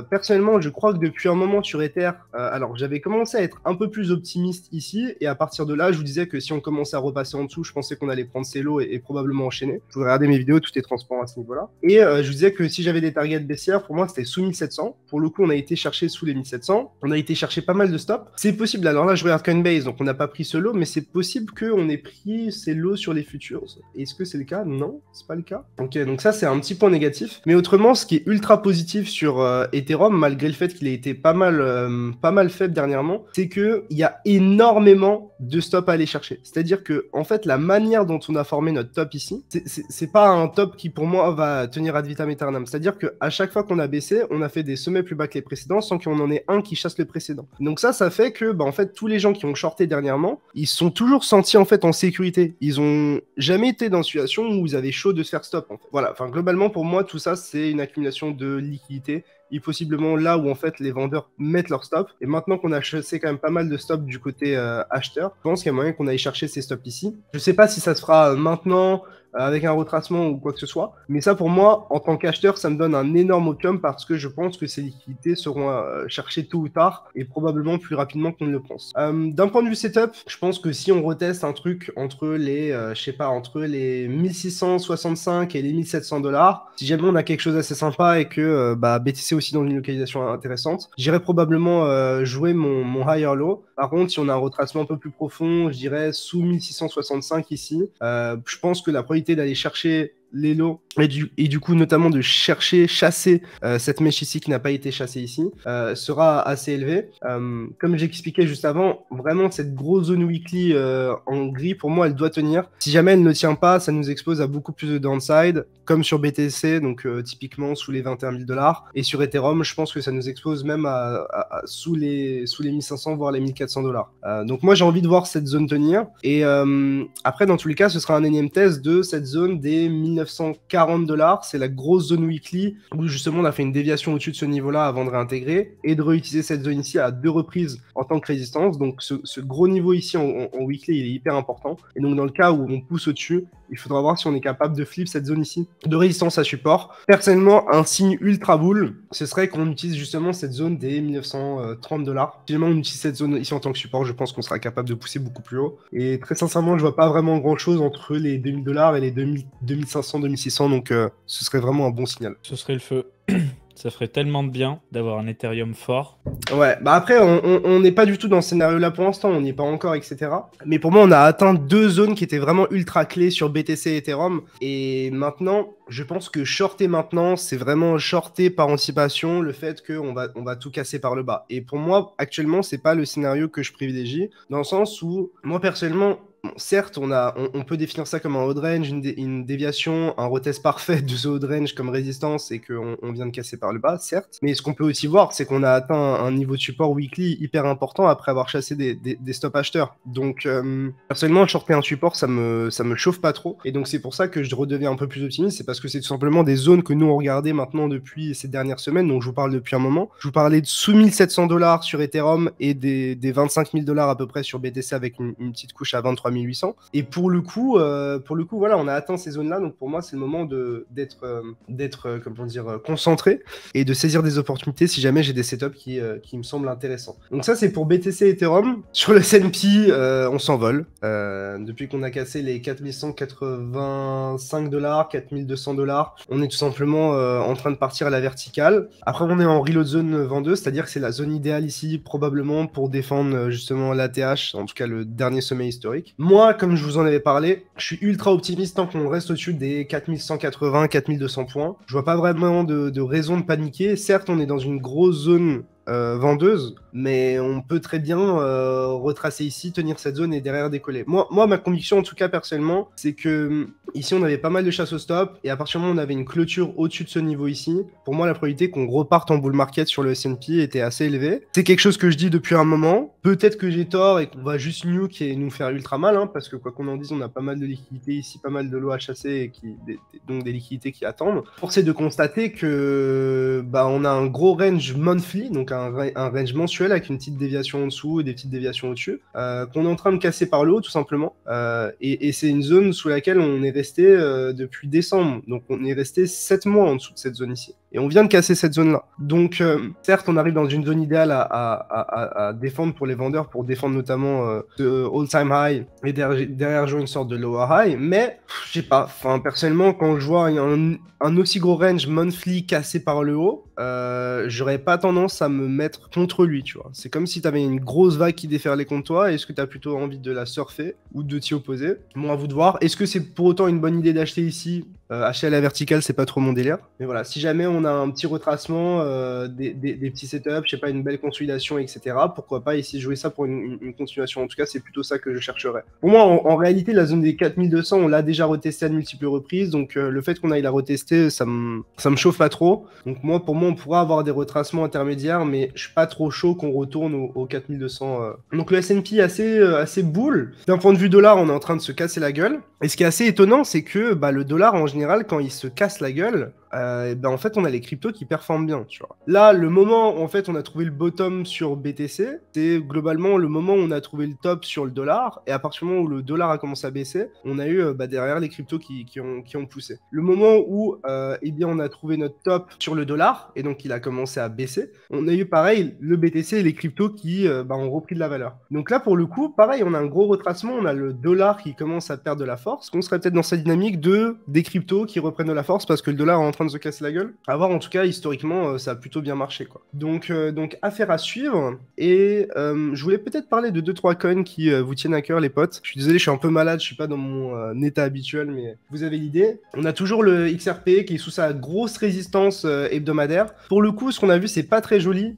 Personnellement, je crois que depuis un moment sur Ether, alors j'avais commencé à être un peu plus optimiste ici, et à partir de là, je vous disais que si on commençait à repasser en dessous, je pensais qu'on allait prendre ces lots et probablement enchaîner. Vous pouvez regarder mes vidéos, tout est transparent à ce niveau-là. Et je vous disais que si j'avais des targets baissières, pour moi, c'était sous 1700. Pour le coup, on a été chercher sous les 1700. On a été chercher pas mal de stops. C'est possible. Alors là, je regarde Coinbase, donc on n'a pas pris ce lot, mais c'est possible qu'on ait pris ces lots sur les futures. Est-ce que c'est le cas? Non, c'est pas le cas. Ok, donc ça, c'est un petit point négatif. Mais autrement, ce qui est ultra positif sur Ethereum, malgré le fait qu'il ait été pas mal faible dernièrement, c'est qu'il y a énormément de stops à aller chercher. C'est-à-dire que que, en fait, la manière dont on a formé notre top ici, c'est pas un top qui, pour moi, va tenir ad vitam aeternam. C'est-à-dire qu'à chaque fois qu'on a baissé, on a fait des sommets plus bas que les précédents sans qu'on en ait un qui chasse le précédent. Donc ça fait que, bah, en fait, tous les gens qui ont shorté dernièrement, ils se sont toujours sentis, en fait, en sécurité. Ils ont jamais été dans une situation où ils avaient chaud de se faire stop, en fait. Voilà, enfin, globalement, pour moi, tout ça, c'est une accumulation de liquidité et possiblement là où en fait les vendeurs mettent leur stop. Et maintenant qu'on a chassé quand même pas mal de stops du côté acheteur, je pense qu'il y a moyen qu'on aille chercher ces stops ici. Je sais pas si ça se fera maintenant avec un retracement ou quoi que ce soit, mais ça pour moi en tant qu'acheteur ça me donne un énorme opium parce que je pense que ces liquidités seront cherchées tôt ou tard et probablement plus rapidement qu'on ne le pense. D'un point de vue setup, je pense que si on reteste un truc entre les je sais pas, entre les 1665 et les 1700 $, si jamais on a quelque chose assez sympa et que bah, BTC aussi dans une localisation intéressante, j'irais probablement jouer mon higher low. Par contre, si on a un retracement un peu plus profond, je dirais sous 1665 ici, je pense que la probabilité d'aller chercher les lots et du coup notamment de chasser cette mèche ici qui n'a pas été chassée ici sera assez élevée. Comme j'expliquais juste avant, vraiment cette grosse zone weekly en gris pour moi elle doit tenir. Si jamais elle ne tient pas, ça nous expose à beaucoup plus de downside comme sur BTC, donc typiquement sous les 21 000 $, et sur Ethereum je pense que ça nous expose même sous les 1500 voire les 1400 $. Donc moi j'ai envie de voir cette zone tenir et après dans tous les cas ce sera un énième test de cette zone des 1940 $, c'est la grosse zone weekly où justement on a fait une déviation au-dessus de ce niveau-là avant de réintégrer et de réutiliser cette zone ici à 2 reprises en tant que résistance. Donc ce gros niveau ici en weekly il est hyper important et donc dans le cas où on pousse au-dessus, il faudra voir si on est capable de flip cette zone ici de résistance à support. Personnellement, un signe ultra bull, ce serait qu'on utilise justement cette zone des 1930 $. Si jamais on utilise cette zone ici en tant que support, je pense qu'on sera capable de pousser beaucoup plus haut. Et très sincèrement, je vois pas vraiment grand-chose entre les 2000 $ et les 2500, 2600, donc ce serait vraiment un bon signal. Ce serait le feu. Ça ferait tellement de bien d'avoir un Ethereum fort. Ouais, bah après, on n'est pas du tout dans ce scénario-là pour l'instant, on n'y est pas encore, etc. Mais pour moi, on a atteint 2 zones qui étaient vraiment ultra clés sur BTC et Ethereum. Et maintenant, je pense que shorter maintenant, c'est vraiment shorter par anticipation le fait qu'on va tout casser par le bas. Et pour moi, actuellement, c'est pas le scénario que je privilégie, dans le sens où, moi personnellement, bon, certes, on peut définir ça comme un hold range, une déviation, un retest parfait de ce hold range comme résistance et qu'on vient de casser par le bas, certes. Mais ce qu'on peut aussi voir, c'est qu'on a atteint un niveau de support weekly hyper important après avoir chassé des stop acheteurs. Donc, personnellement, shorter un support, ça me chauffe pas trop. Et donc, c'est pour ça que je redeviens un peu plus optimiste. C'est parce que c'est tout simplement des zones que nous, on regardait maintenant depuis ces dernières semaines. Donc, je vous parle depuis un moment. Je vous parlais de sous 1700 $ sur Ethereum et des 25 000 $ à peu près sur BTC avec une petite couche à 23 800. Et pour le coup, voilà, on a atteint ces zones-là. Donc pour moi, c'est le moment d'être comment dire, concentré et de saisir des opportunités si jamais j'ai des setups qui me semblent intéressants. Donc ça, c'est pour BTC et Ethereum. Sur le S&P, on s'envole. Depuis qu'on a cassé les 4185 $, 4200 $, on est tout simplement en train de partir à la verticale. Après, on est en reload zone vendeuse, c'est-à-dire que c'est la zone idéale ici, probablement pour défendre justement l'ATH, en tout cas le dernier sommet historique. Moi, comme je vous en avais parlé, je suis ultra optimiste tant qu'on reste au-dessus des 4180, 4200 points. Je vois pas vraiment de raison de paniquer. Certes, on est dans une grosse zone vendeuse, mais on peut très bien retracer ici, tenir cette zone et derrière décoller. Moi, ma conviction, en tout cas personnellement, c'est que ici on avait pas mal de chasse au stop et à partir du moment où on avait une clôture au-dessus de ce niveau ici, pour moi la probabilité qu'on reparte en bull market sur le S&P était assez élevée. C'est quelque chose que je dis depuis un moment. Peut-être que j'ai tort et qu'on va juste nuke et nous faire ultra mal, hein, parce que quoi qu'on en dise, on a pas mal de liquidités ici, pas mal de lots à chasser et donc des liquidités qui attendent. Force est de constater que bah on a un gros range monthly, donc un range mensuel avec une petite déviation en dessous et des petites déviations au-dessus, qu'on est en train de casser par le haut tout simplement. Et c'est une zone sous laquelle on est resté depuis décembre. Donc on est resté 7 mois en dessous de cette zone ici. Et on vient de casser cette zone-là. Donc certes, on arrive dans une zone idéale à défendre pour les vendeurs, pour défendre notamment de all-time high et derrière jouer une sorte de lower high. Mais je sais pas, enfin personnellement, quand je vois un aussi gros range monthly cassé par le haut, j'aurais pas tendance à me mettre contre lui, tu vois. C'est comme si t'avais une grosse vague qui déferlait contre toi. Est-ce que t'as plutôt envie de la surfer ou de t'y opposer? Bon, à vous de voir. Est-ce que c'est pour autant une bonne idée d'acheter ici? Acheter à la verticale, c'est pas trop mon délire. Mais voilà, si jamais on a un petit retracement, des petits setups, je sais pas, une belle consolidation, etc., pourquoi pas essayer de jouer ça pour une continuation. En tout cas, c'est plutôt ça que je chercherais. Pour moi, en réalité, la zone des 4200, on l'a déjà retesté à de multiples reprises, donc le fait qu'on aille la retester, ça me chauffe pas trop. Donc pour moi, on pourra avoir des retracements intermédiaires, mais je suis pas trop chaud qu'on retourne aux 4200. Donc le S&P assez bull. D'un point de vue dollar, on est en train de se casser la gueule. Et ce qui est assez étonnant, c'est que le dollar, en général, quand il se casse la gueule, en fait, on a les cryptos qui performent bien, tu vois. Là, le moment où, en fait, on a trouvé le bottom sur BTC, c'est globalement le moment où on a trouvé le top sur le dollar, et à partir du moment où le dollar a commencé à baisser, on a eu derrière les cryptos qui ont poussé. Le moment où on a trouvé notre top sur le dollar, et donc il a commencé à baisser, on a eu pareil, le BTC et les cryptos qui ont repris de la valeur. Donc là, pour le coup, pareil, on a un gros retracement, on a le dollar qui commence à perdre de la force, on serait peut-être dans cette dynamique des cryptos qui reprennent de la force parce que le dollar est en train de se casser la gueule. À voir, en tout cas, historiquement, ça a plutôt bien marché, quoi. Donc affaire à suivre. Et je voulais peut-être parler de 2-3 coins qui vous tiennent à cœur, les potes. Je suis désolé, je suis un peu malade, je suis pas dans mon état habituel, mais vous avez l'idée. On a toujours le XRP qui est sous sa grosse résistance hebdomadaire. Pour le coup, ce qu'on a vu, c'est pas très joli,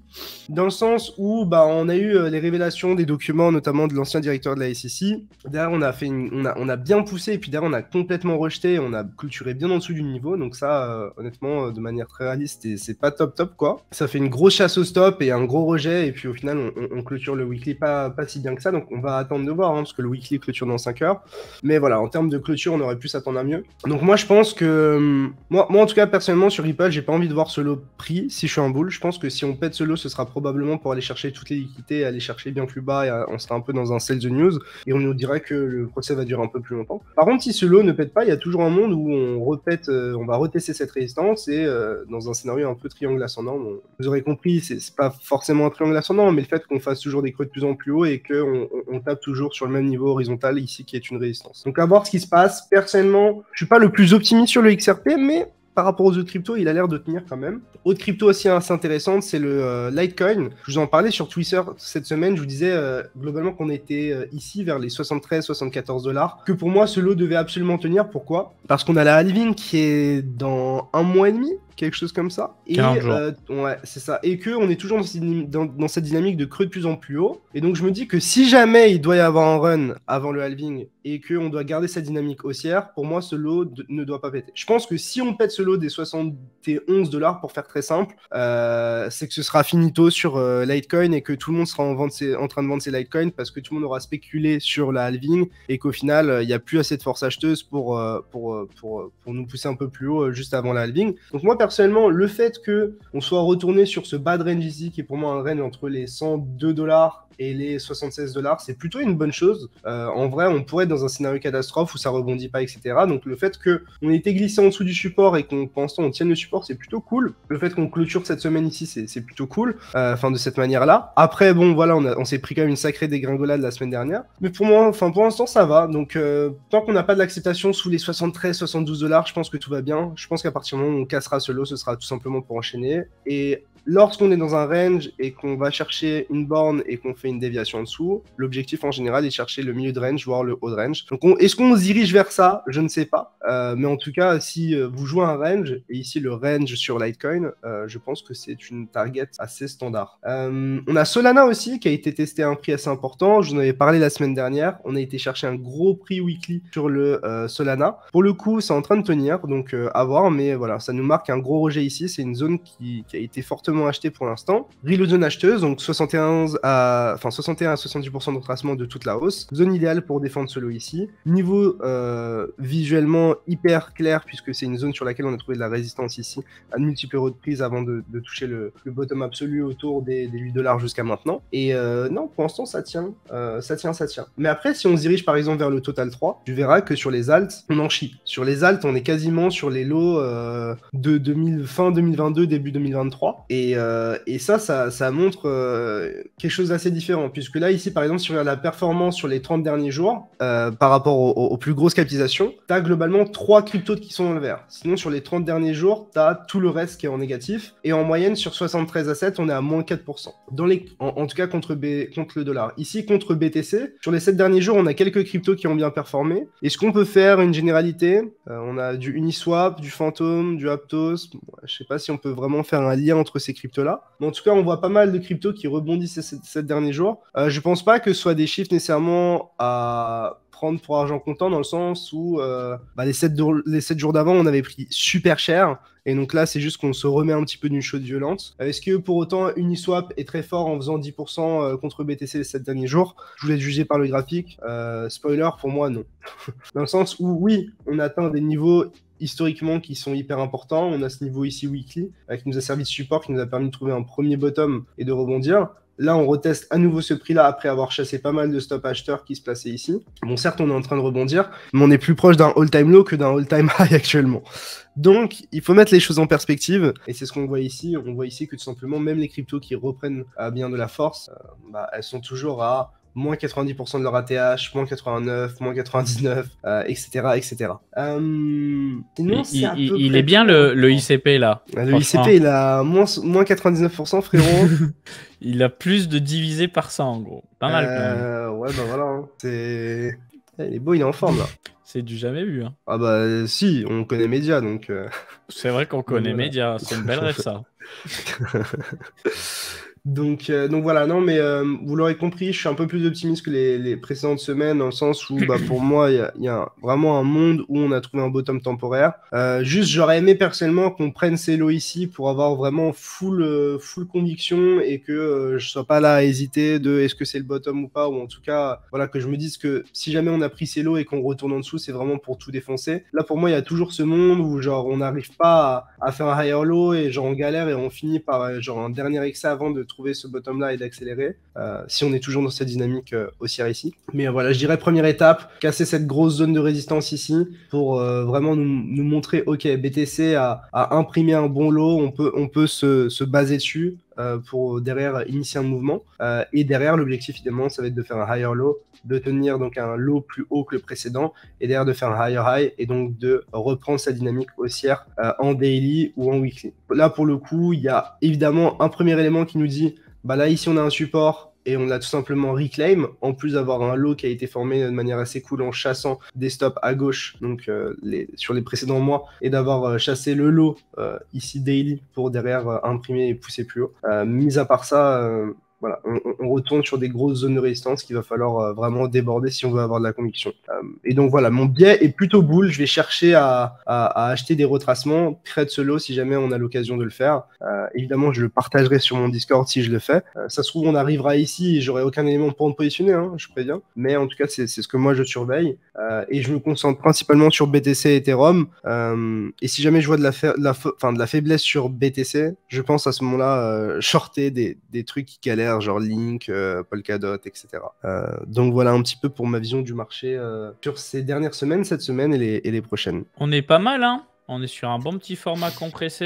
dans le sens où on a eu les révélations des documents, notamment de l'ancien directeur de la SEC. Derrière, on a bien poussé, et puis derrière, on a complètement rejeté, on a clôturé bien en dessous du niveau. Donc ça, honnêtement, de manière très réaliste, c'est pas top, quoi. Ça fait une grosse chasse au stop et un gros rejet, et puis au final, on clôture le weekly pas si bien que ça. Donc on va attendre de voir, parce que le weekly clôture dans 5 heures. Mais voilà, en termes de clôture, on aurait pu s'attendre à mieux. Donc moi, je pense que... Moi, en tout cas, personnellement, sur Ripple, j'ai pas envie de voir ce lot pris si je suis en bull. Je pense que si on pète ce lot, ce sera probablement pour aller chercher toutes les liquidités, aller chercher bien plus bas, et on sera un peu dans un sell the news, et on nous dirait que le procès va durer un peu plus longtemps. Par contre, si ce lot ne pète pas, il y a toujours un monde où on va retester cette résistance, et dans un scénario un peu triangle ascendant. Bon, vous aurez compris, c'est pas forcément un triangle ascendant, mais le fait qu'on fasse toujours des creux de plus en plus haut et qu'on tape toujours sur le même niveau horizontal ici qui est une résistance. Donc à voir ce qui se passe. Personnellement, je suis pas le plus optimiste sur le XRP, mais par rapport aux autres cryptos, il a l'air de tenir quand même. Autre crypto aussi assez intéressante, c'est le Litecoin. Je vous en parlais sur Twitter cette semaine. Je vous disais globalement qu'on était ici vers les 73-74 $. Que pour moi, ce lot devait absolument tenir. Pourquoi? Parce qu'on a la halving qui est dans 1 mois et demi, quelque chose comme ça. Et ouais, c'est ça. Et que on est toujours dans cette dynamique de creux de plus en plus haut. Et donc je me dis que si jamais il doit y avoir un run avant le halving et qu'on doit garder cette dynamique haussière, pour moi ce lot ne doit pas péter. Je pense que si on pète ce lot des 71 $, pour faire très simple, c'est que ce sera finito sur Litecoin, et que tout le monde sera en train de vendre ses Litecoins parce que tout le monde aura spéculé sur la halving, et qu'au final il n'y a plus assez de force acheteuse pour nous pousser un peu plus haut juste avant la halving. Donc moi personnellement, le fait qu'on soit retourné sur ce bad range ici, qui est pour moi un range entre les 102 $ et les 76 $, c'est plutôt une bonne chose. En vrai, on pourrait être dans un scénario catastrophe où ça rebondit pas, etc. Donc le fait qu'on ait été glissé en dessous du support et qu'on, pour l'instant, on tienne le support, c'est plutôt cool. Le fait qu'on clôture cette semaine ici, c'est plutôt cool. Enfin, de cette manière-là. Après, bon, voilà, on s'est pris quand même une sacrée dégringolade la semaine dernière. Mais pour moi, enfin, pour l'instant, ça va. Donc, tant qu'on n'a pas de l'acceptation sous les 73-72 $, je pense que tout va bien. Je pense qu'à partir du moment où on cassera ce lot, ce sera tout simplement pour enchaîner. Et lorsqu'on est dans un range et qu'on va chercher une borne et qu'on fait une déviation en dessous, l'objectif en général est de chercher le milieu de range, voire le haut de range. Donc est-ce qu'on se dirige vers ça? Je ne sais pas. Mais en tout cas, si vous jouez un range, et ici le range sur Litecoin, je pense que c'est une target assez standard. On a Solana aussi qui a été testé à un prix assez important. Je vous en avais parlé la semaine dernière. On a été chercher un gros prix weekly sur le Solana. Pour le coup, c'est en train de tenir, donc à voir. Mais voilà, ça nous marque un gros rejet ici. C'est une zone qui a été fortement achetée pour l'instant. Real zone acheteuse, donc 61 à 70% de retracement de toute la hausse. Zone idéale pour défendre ce lot ici. Niveau visuellement hyper clair, puisque c'est une zone sur laquelle on a trouvé de la résistance ici à de multiples reprises avant de toucher le bottom absolu autour des 8 $ jusqu'à maintenant. Et non, pour l'instant, ça tient. Ça tient. Mais après, si on se dirige par exemple vers le Total 3, tu verras que sur les alts, on en chie. Sur les alts, on est quasiment sur les lots de fin 2022, début 2023. Et Et ça montre quelque chose d'assez différent, puisque là, ici, par exemple, si on regarde la performance sur les 30 derniers jours, par rapport aux plus grosses capitalisations, tu as globalement 3 cryptos qui sont dans le vert. Sinon, sur les 30 derniers jours, tu as tout le reste qui est en négatif. Et en moyenne, sur 73 assets, on est à moins 4%. En tout cas, contre le dollar. Ici, contre BTC, sur les 7 derniers jours, on a quelques cryptos qui ont bien performé. Est-ce qu'on peut faire une généralité? On a du Uniswap, du Phantom, du Aptos. Je sais pas si on peut vraiment faire un lien entre ces cryptos-là. Mais en tout cas, on voit pas mal de cryptos qui rebondissent ces derniers jours. Je pense pas que ce soit des chiffres nécessairement à prendre pour argent comptant, dans le sens où les 7 jours d'avant, on avait pris super cher. Et donc là, c'est juste qu'on se remet un petit peu d'une chaude violente. Est-ce que pour autant, Uniswap est très fort en faisant 10% contre BTC les 7 derniers jours? Je vous laisse juger par le graphique. Spoiler, pour moi, non. Dans le sens où, oui, on atteint des niveaux historiquement qui sont hyper importants. On a ce niveau ici weekly qui nous a servi de support, qui nous a permis de trouver un premier bottom et de rebondir. Là, on reteste à nouveau ce prix-là après avoir chassé pas mal de stop acheteurs qui se plaçaient ici. Bon, certes, on est en train de rebondir, mais on est plus proche d'un all-time low que d'un all-time high actuellement. Donc, il faut mettre les choses en perspective, et c'est ce qu'on voit ici. On voit ici que tout simplement, même les cryptos qui reprennent bien de la force, elles sont toujours à moins 90% de leur ATH, moins 89, moins 99, etc. etc. Sinon, il est bien le ICP là. Le ICP, il a moins 99%, frérot. Il a plus de divisé par 100, en gros. Pas mal, quand même. Ouais, bah voilà. Hein. C'est... Il est beau, il est en forme, là. C'est du jamais vu. Hein. Ah bah si, on connaît Média, donc... C'est vrai qu'on connaît Média, c'est une belle rêve, ça. Donc voilà, non, mais vous l'aurez compris, je suis un peu plus optimiste que les précédentes semaines, dans le sens où, pour moi, il y a vraiment un monde où on a trouvé un bottom temporaire. Juste, j'aurais aimé personnellement qu'on prenne ces lots ici pour avoir vraiment full conviction et que je sois pas là à hésiter de est-ce que c'est le bottom ou pas, ou en tout cas, voilà, que je me dise que si jamais on a pris ces lots et qu'on retourne en dessous, c'est vraiment pour tout défoncer. Là, pour moi, il y a toujours ce monde où, genre, on n'arrive pas à faire un higher low et genre on galère et on finit par genre un dernier excès avant de trouver ce bottom là et d'accélérer si on est toujours dans cette dynamique haussière ici. Mais voilà, je dirais première étape, casser cette grosse zone de résistance ici pour vraiment nous montrer, ok, BTC a imprimé un bon lot, on peut se baser dessus pour derrière initier un mouvement et derrière l'objectif évidemment ça va être de faire un higher low, de tenir donc un low plus haut que le précédent et derrière de faire un higher high et donc de reprendre sa dynamique haussière en daily ou en weekly. Là pour le coup il y a évidemment un premier élément qui nous dit là ici on a un support et on l'a tout simplement reclaim, en plus d'avoir un low qui a été formé de manière assez cool en chassant des stops à gauche, donc sur les précédents mois, et d'avoir chassé le low ici daily pour derrière imprimer et pousser plus haut. Mis à part ça, voilà, on retourne sur des grosses zones de résistance qu'il va falloir vraiment déborder si on veut avoir de la conviction. Et donc voilà, mon biais est plutôt bull. Je vais chercher à acheter des retracements, trade solo si jamais on a l'occasion de le faire. Évidemment, je le partagerai sur mon Discord si je le fais. Ça se trouve, on arrivera ici et j'aurai aucun élément pour me positionner, hein, je préviens. Mais en tout cas, c'est ce que moi je surveille. Et je me concentre principalement sur BTC et Ethereum. Et si jamais je vois de la faiblesse sur BTC, je pense à ce moment-là shorter des trucs qui galèrent, genre Link, Polkadot, etc. Donc voilà un petit peu pour ma vision du marché sur ces dernières semaines, cette semaine et les prochaines. On est pas mal, hein. On est sur un bon petit format compressé.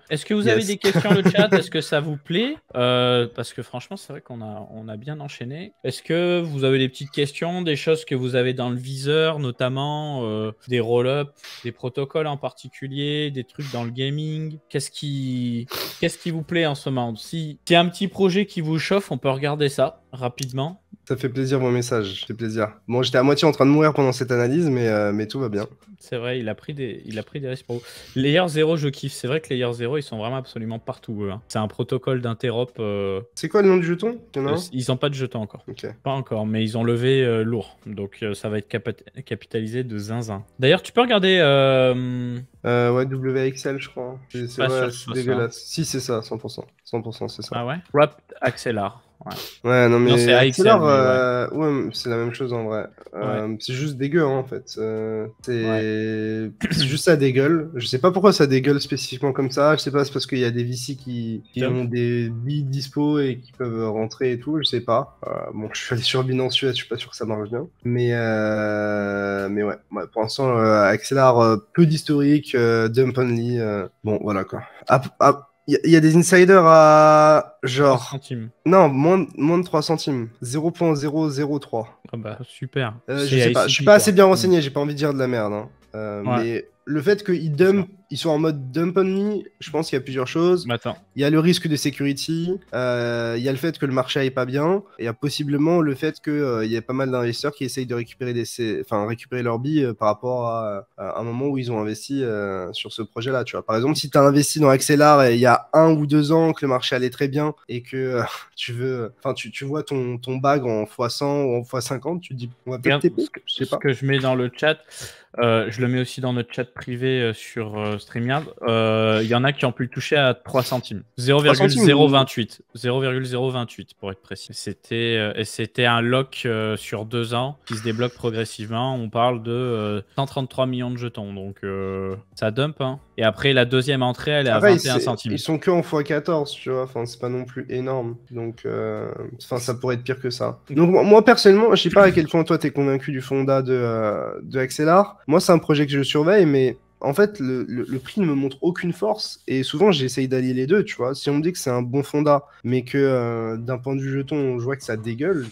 Est-ce que vous avez des questions le chat? Est-ce que ça vous plaît? Parce que franchement, c'est vrai qu'on a bien enchaîné. Est-ce que vous avez des petites questions, des choses que vous avez dans le viseur, notamment des roll-up, des protocoles en particulier, des trucs dans le gaming? Qu'est-ce qui vous plaît en ce moment? Si il y a un petit projet qui vous chauffe, on peut regarder ça rapidement. Ça fait plaisir vos messages, ça fait plaisir. Bon, j'étais à moitié en train de mourir pendant cette analyse, mais tout va bien. C'est vrai, il a pris des risques pour vous. Layer 0, je kiffe. C'est vrai que Layer 0, ils sont vraiment absolument partout. Hein. C'est un protocole d'interop. C'est quoi le nom du jeton? Ils n'ont pas de jeton encore. Okay. Pas encore, mais ils ont levé lourd. Donc ça va être capitalisé de zinzin. D'ailleurs, tu peux regarder... ouais, WXL, je crois. C'est dégueulasse. Ça. Si, c'est ça, 100%. 100%, c'est ça. Ah ouais? Wrapped Accelerar. Ouais, non, mais c'est Accelerar, ouais, c'est la même chose en vrai. Ouais. C'est juste dégueu, hein, en fait. C'est juste ça dégueule. Je sais pas pourquoi ça dégueule spécifiquement comme ça. Je sais pas, c'est parce qu'il y a des VC qui ont des billes dispo et qui peuvent rentrer et tout. Je sais pas. Bon, je suis allé sur Binance US, je suis pas sûr que ça marche bien. Mais ouais, pour l'instant, Accelerar, peu d'historique, dump only. Bon, voilà quoi. Il y a des insiders à 3 genre. centimes. Non, moins de 3 centimes. 0,003. Ah bah super. Je C'est sais pas, je suis ICP, pas quoi. assez bien renseigné, j'ai pas envie de dire de la merde. Hein. Ouais. Mais le fait qu'ils dump, ils sont en mode dump on me, je pense qu'il y a plusieurs choses. Mais attends. Il y a le risque de security, il y a le fait que le marché aille pas bien, et il y a possiblement le fait qu'il y a pas mal d'investisseurs qui essayent de récupérer, récupérer leurs billes par rapport à un moment où ils ont investi sur ce projet-là. Tu vois. Par exemple, si tu as investi dans Axelar et il y a 1 ou 2 ans que le marché allait très bien et que tu vois ton bag en x100 ou en x50, tu te dis on va peut-être TP, je sais pas. Ce que je mets dans le chat, je le mets aussi dans notre chat privé sur StreamYard. Il y en a qui ont pu le toucher à 3 centimes. 0,028. 0,028 pour être précis. C'était un lock sur 2 ans qui se débloque progressivement. On parle de 133 millions de jetons. Donc ça dump. Hein. Et après, la deuxième entrée, elle est à 21 centimes. Ils sont que en x14, tu vois. Enfin, c'est pas non plus énorme. Donc, ça pourrait être pire que ça. Donc, moi, personnellement, je sais pas à quel point toi, t'es convaincu du fonda de Axelar. Moi, c'est un projet que je surveille, mais en fait, le prix ne me montre aucune force. Et souvent, j'essaye d'allier les deux, tu vois. Si on me dit que c'est un bon fonda, mais que d'un point de vue jeton, je vois que ça dégueule,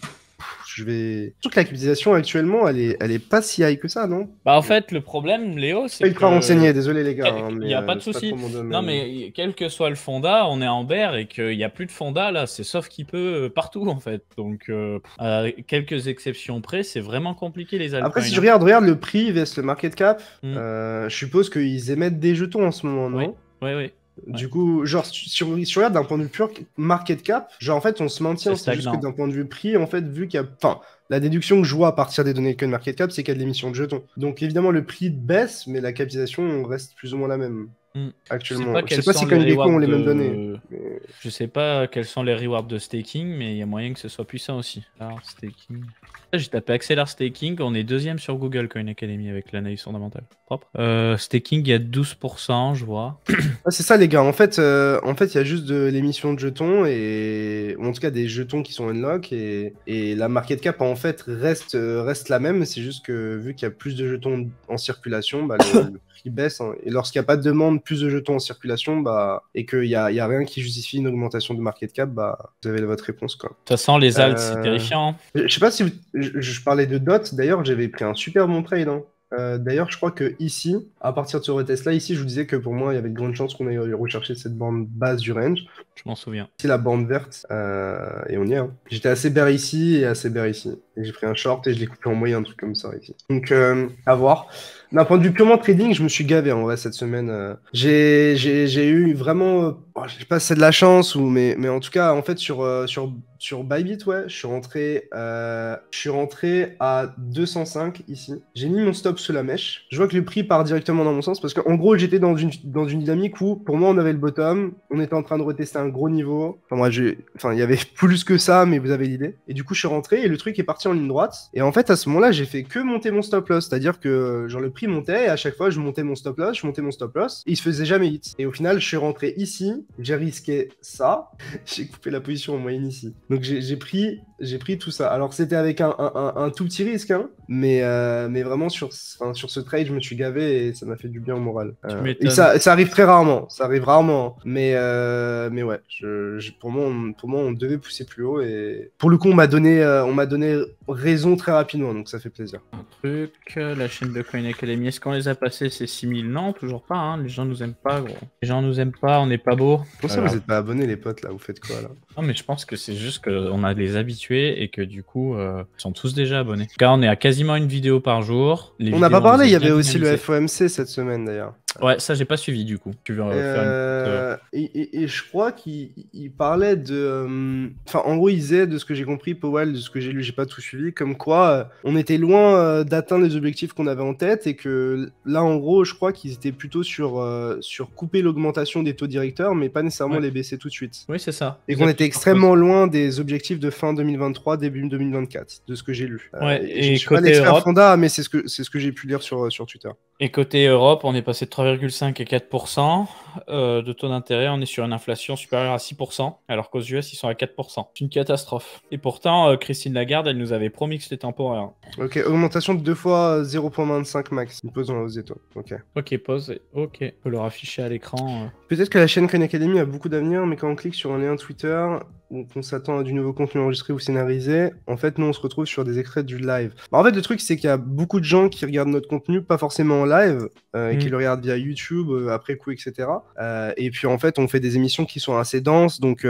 je vais... Surtout que la capitalisation, actuellement, elle est pas si high que ça, non? Bah, en fait, le problème, Léo, c'est que... Ultra renseigné, désolé les gars. Il n'y a pas de souci. Non, mais quel que soit le fonda, on est en bear et qu'il n'y a plus de fonda, là, c'est sauf qui peut partout, en fait. Donc, à quelques exceptions près, c'est vraiment compliqué, les altcoins. Après, si je regarde le prix vs le market cap, je suppose qu'ils émettent des jetons en ce moment, non? Oui. Du coup, genre, si tu regardes d'un point de vue pur market cap, genre, en fait, on se maintient. C'est juste que d'un point de vue prix, en fait, vu qu'il y a... Enfin, la déduction que je vois à partir des données de coin market cap, c'est qu'il y a de l'émission de jetons. Donc, évidemment, le prix baisse, mais la capitalisation reste plus ou moins la même. Actuellement. Je sais pas si CoinGecko ont les mêmes données. Mais... Je sais pas quels sont les rewards de staking, mais il y a moyen que ce soit puissant aussi. Alors, staking... J'ai tapé Axelar Staking, on est 2e sur Google Coin Academy avec l'analyse fondamentale. Propre. Staking, il y a 12%, je vois. Ah, c'est ça les gars, en fait, il y a juste de l'émission de jetons, ou en tout cas des jetons qui sont unlock, et la market cap en fait reste la même, c'est juste que vu qu'il y a plus de jetons en circulation, bah, le prix baisse, hein. Et lorsqu'il n'y a pas de demande, plus de jetons en circulation, bah, et qu'il n'y a rien qui justifie une augmentation de market cap, bah, vous avez votre réponse, quoi. De toute façon, les alts, c'est terrifiant. Je sais pas si je parlais de DOT, d'ailleurs, j'avais pris un super bon trade, hein. D'ailleurs, je crois que ici, à partir de ce retest-là, ici, je vous disais que pour moi, il y avait de grandes chances qu'on aille rechercher cette bande basse du range. Je m'en souviens. C'est la bande verte, et on y est. Hein. J'étais assez bear ici et assez bear ici. Et j'ai pris un short et je l'ai coupé en moyen, un truc comme ça ici. Donc, à voir. D'un point de vue purement trading, je me suis gavé en vrai cette semaine. J'ai eu vraiment, je sais pas si c'est de la chance mais en tout cas, en fait, sur Bybit, ouais, je suis rentré à 205 ici. J'ai mis mon stop sous la mèche. Je vois que le prix part directement dans mon sens parce qu'en gros, j'étais dans une dynamique où, pour moi, on avait le bottom, on était en train de retester un gros niveau. Enfin, il y avait plus que ça, mais vous avez l'idée. Et du coup, je suis rentré et le truc est parti en ligne droite. Et en fait, à ce moment-là, j'ai fait que monter mon stop loss, c'est-à-dire que genre le prix montait et à chaque fois, je montais mon stop loss, et il se faisait jamais hit. Et au final, je suis rentré ici, j'ai risqué ça, j'ai coupé la position en moyenne ici. Donc j'ai pris tout ça. Alors c'était avec un tout petit risque, hein, mais vraiment sur ce trade, je me suis gavé et ça m'a fait du bien au moral. Et ça arrive très rarement, ça arrive rarement. Hein. Mais ouais, pour moi, on devait pousser plus haut et pour le coup, on m'a donné raison très rapidement, donc ça fait plaisir. Un truc, la chaîne de Coin Academy, est-ce qu'on les a passés ces 6000? Non, toujours pas, hein. Les gens nous aiment pas, gros. Les gens nous aiment pas, on n'est pas beau. Pour ça, vous êtes pas abonnés, les potes, là, vous faites quoi, là? Non, mais je pense que c'est juste qu'on a les habitués et que du coup, ils sont tous déjà abonnés. En tout cas, on est à quasiment une vidéo par jour. On n'a pas parlé, il y avait aussi le FOMC cette semaine, d'ailleurs. Ouais, ça j'ai pas suivi du coup. Tu veux faire une et je crois qu'il parlait de... Enfin, en gros, il disait, de ce que j'ai compris, Powell, de ce que j'ai lu, j'ai pas tout suivi, comme quoi on était loin d'atteindre les objectifs qu'on avait en tête et que là, en gros, je crois qu'ils étaient plutôt sur couper l'augmentation des taux directeurs, mais pas nécessairement les baisser tout de suite. Oui, c'est ça. Et qu'on était extrêmement loin des objectifs de fin 2023, début 2024, de ce que j'ai lu. Ouais, je suis pas l'expert fonda, mais c'est ce que j'ai pu lire sur Twitter. Et côté Europe, on est passé de 3,5 à 4% de taux d'intérêt. On est sur une inflation supérieure à 6%, alors qu'aux US, ils sont à 4%. C'est une catastrophe. Et pourtant, Christine Lagarde, elle nous avait promis que c'était temporaire. Ok, augmentation de 2 fois 0,25 max. Une pause dans la hausse des taux. Ok. Ok, pause. Ok, on peut le afficher à l'écran. Peut-être que la chaîne Khan Academy a beaucoup d'avenir, mais quand on clique sur un lien Twitter ou qu'on s'attend à du nouveau contenu enregistré ou scénarisé, en fait, nous, on se retrouve sur des extraits du live. Bah, en fait, le truc, c'est qu'il y a beaucoup de gens qui regardent notre contenu, pas forcément en live, et qui le regardent via YouTube, après coup, etc. Et puis, en fait, on fait des émissions qui sont assez denses, donc...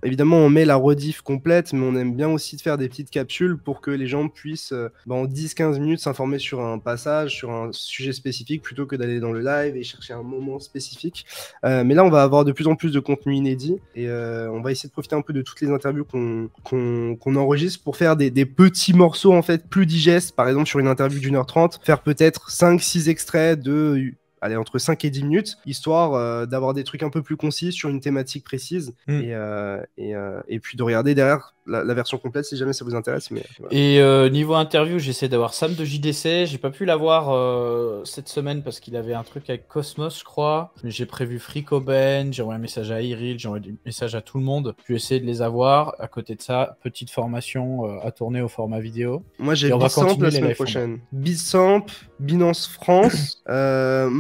évidemment, on met la rediff complète, mais on aime bien aussi de faire des petites capsules pour que les gens puissent, en 10-15 minutes, s'informer sur un passage, sur un sujet spécifique, plutôt que d'aller dans le live et chercher un moment spécifique. Mais là, on va avoir de plus en plus de contenu inédit et on va essayer de profiter un peu de toutes les interviews qu'on enregistre pour faire des petits morceaux en fait plus digestes. Par exemple, sur une interview d'1h30, faire peut-être 5-6 extraits de... Allez, entre 5 et 10 minutes, histoire d'avoir des trucs un peu plus concis sur une thématique précise et puis de regarder derrière la version complète si jamais ça vous intéresse. Mais, voilà. Et niveau interview, j'essaie d'avoir Sam de JDC. J'ai pas pu l'avoir cette semaine parce qu'il avait un truc avec Cosmos, je crois. Mais j'ai prévu Fricoben, j'ai envoyé un message à Iril, j'ai envoyé un message à tout le monde. Je vais essayer de les avoir. À côté de ça, petite formation à tourner au format vidéo. Moi, j'ai Bizamp la semaine prochaine. Bizamp, Binance France,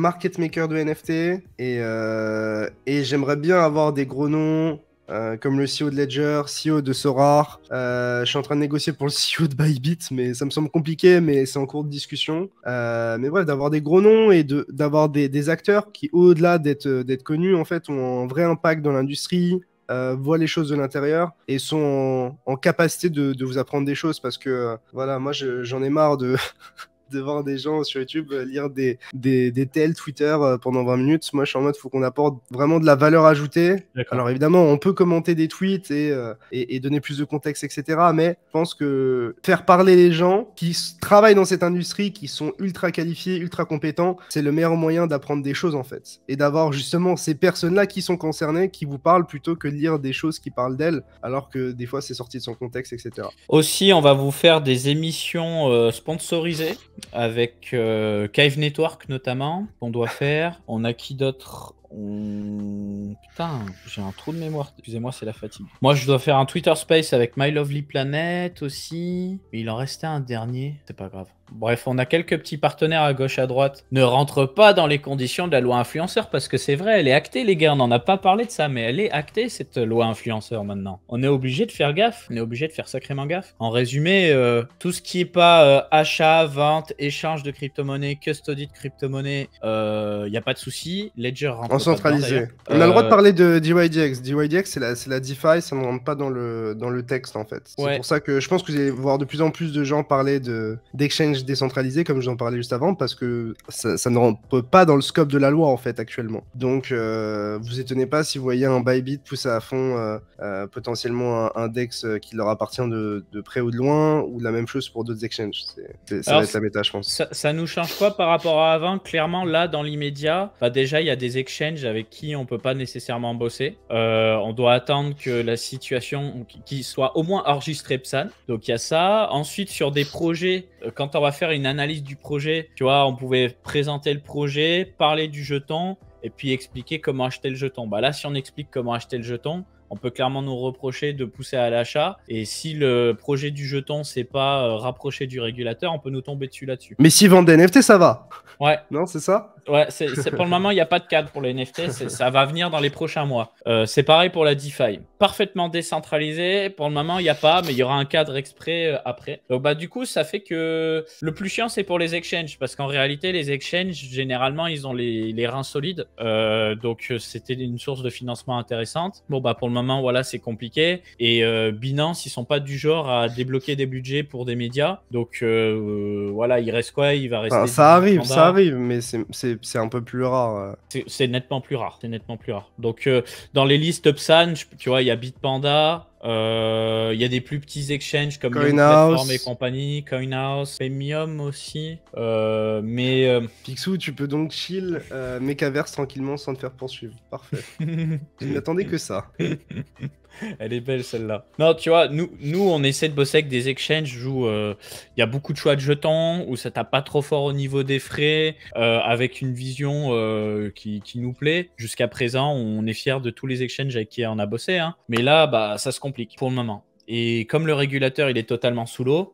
Market Maker de NFT et j'aimerais bien avoir des gros noms comme le CEO de Ledger, CEO de Sorare. Je suis en train de négocier pour le CEO de Bybit, mais ça me semble compliqué, mais c'est en cours de discussion. Mais bref, d'avoir des gros noms et d'avoir des acteurs qui, au-delà d'être connus, en fait, ont un vrai impact dans l'industrie, voient les choses de l'intérieur et sont en capacité de vous apprendre des choses parce que, voilà, moi, j'en ai marre de... de voir des gens sur YouTube lire des tels Twitter pendant 20 minutes. Moi, je suis en mode, faut qu'on apporte vraiment de la valeur ajoutée. Alors évidemment, on peut commenter des tweets et donner plus de contexte, etc. Mais je pense que faire parler les gens qui travaillent dans cette industrie, qui sont ultra qualifiés, ultra compétents, c'est le meilleur moyen d'apprendre des choses, en fait. Et d'avoir justement ces personnes-là qui sont concernées, qui vous parlent plutôt que de lire des choses qui parlent d'elles, alors que des fois, c'est sorti de son contexte, etc. Aussi, on va vous faire des émissions sponsorisées avec Cave Network notamment, qu'on doit faire. On a qui d'autre? Putain, j'ai un trou de mémoire. Excusez-moi, c'est la fatigue. Moi, je dois faire un Twitter Space avec My Lovely Planet aussi. Mais il en restait un dernier. C'est pas grave. Bref, on a quelques petits partenaires à gauche, à droite. Ne rentre pas dans les conditions de la loi influenceur parce que c'est vrai, elle est actée, les gars. On n'en a pas parlé de ça, mais elle est actée, cette loi influenceur maintenant. On est obligé de faire gaffe. On est obligé de faire sacrément gaffe. En résumé, tout ce qui est pas achat, vente, échange de crypto-monnaie, custody de crypto-monnaie, il n'y a pas de souci. Ledger rentre en centralisé. On a le droit de parler de DYDX. DYDX, c'est la DeFi, ça ne rentre pas dans le texte en fait. C'est pour ça que je pense que vous allez voir de plus en plus de gens parler d'exchange décentralisé, comme j'en parlais juste avant, parce que ça ne rentre pas dans le scope de la loi en fait actuellement. Donc vous étonnez pas si vous voyez un Bybit pousser à fond potentiellement un DEX qui leur appartient de près ou de loin, ou la même chose pour d'autres exchanges. Ça va être la méta, je pense. Ça nous change quoi par rapport à avant? Clairement, là, dans l'immédiat, déjà, il y a des exchanges avec qui on peut pas nécessairement bosser. On doit attendre que la situation qui soit au moins enregistrée PSAN. Donc il y a ça. Ensuite, sur des projets, quand on va faire une analyse du projet, tu vois, on pouvait présenter le projet, parler du jeton et puis expliquer comment acheter le jeton. Bah là, si on explique comment acheter le jeton, on peut clairement nous reprocher de pousser à l'achat. Et si le projet du jeton s'est pas rapproché du régulateur, on peut nous tomber dessus là-dessus. Mais s'ils vendent des NFT, ça va. Ouais. Non, c'est ça? Ouais, pour le moment, il n'y a pas de cadre pour les NFT. Ça va venir dans les prochains mois. C'est pareil pour la DeFi. Parfaitement décentralisé. Pour le moment, il n'y a pas, mais il y aura un cadre exprès après. Donc, bah, du coup, ça fait que le plus chiant, c'est pour les exchanges. Parce qu'en réalité, les exchanges, généralement, ils ont les reins solides. Donc, c'était une source de financement intéressante. Bon, bah, pour le moment, voilà, c'est compliqué. Et Binance, ils sont pas du genre à débloquer des budgets pour des médias. Donc, voilà, il reste quoi? Il va rester... Enfin, ça arrive, mais c'est un peu plus rare. C'est nettement plus rare. C'est nettement plus rare. Donc, dans les listes PSAN, tu vois, il y a Bitpanda, il y a des plus petits exchanges comme Platform et compagnie, CoinHouse, Premium aussi. Picsou, tu peux donc chill Mechaverse tranquillement sans te faire poursuivre. Parfait. Je n'attendais que ça. Elle est belle celle-là. Non, tu vois, nous, on essaie de bosser avec des exchanges où il y a beaucoup de choix de jetons, où ça tape pas trop fort au niveau des frais, avec une vision qui nous plaît. Jusqu'à présent, on est fiers de tous les exchanges avec qui on a bossé, hein. Mais là, bah, ça se complique pour le moment. Et comme le régulateur, il est totalement sous l'eau,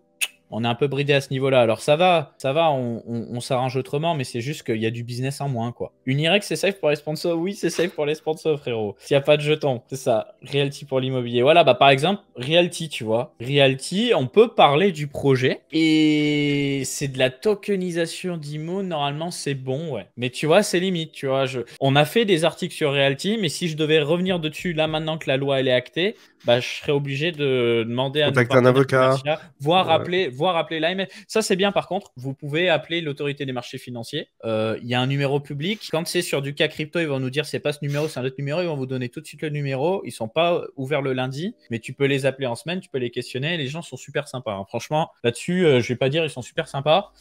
on est un peu bridé à ce niveau-là. Alors ça va, on s'arrange autrement, mais c'est juste qu'il y a du business en moins, quoi. Unirex, c'est safe pour les sponsors? Oui, c'est safe pour les sponsors, frérot. S'il n'y a pas de jetons, c'est ça. Realty pour l'immobilier. Voilà, bah par exemple, Realty, tu vois. Realty, on peut parler du projet, et c'est de la tokenisation d'IMO, normalement, c'est bon, ouais. Mais tu vois, c'est limite, tu vois. On a fait des articles sur Realty, mais si je devais revenir dessus, là, maintenant que la loi, elle est actée, bah, je serais obligé de demander à nos Contacter un partenaires avocat. commerciaux, voire Ouais. appeler l'AMF. Ça, c'est bien par contre. Vous pouvez appeler l'autorité des marchés financiers. Il y a un numéro public. Quand c'est sur du cas crypto, ils vont nous dire c'est pas ce numéro, c'est un autre numéro. Ils vont vous donner tout de suite le numéro. Ils sont pas ouverts le lundi, mais tu peux les appeler en semaine, tu peux les questionner. Les gens sont super sympas, hein. Franchement, là-dessus, je vais pas dire ils sont super sympas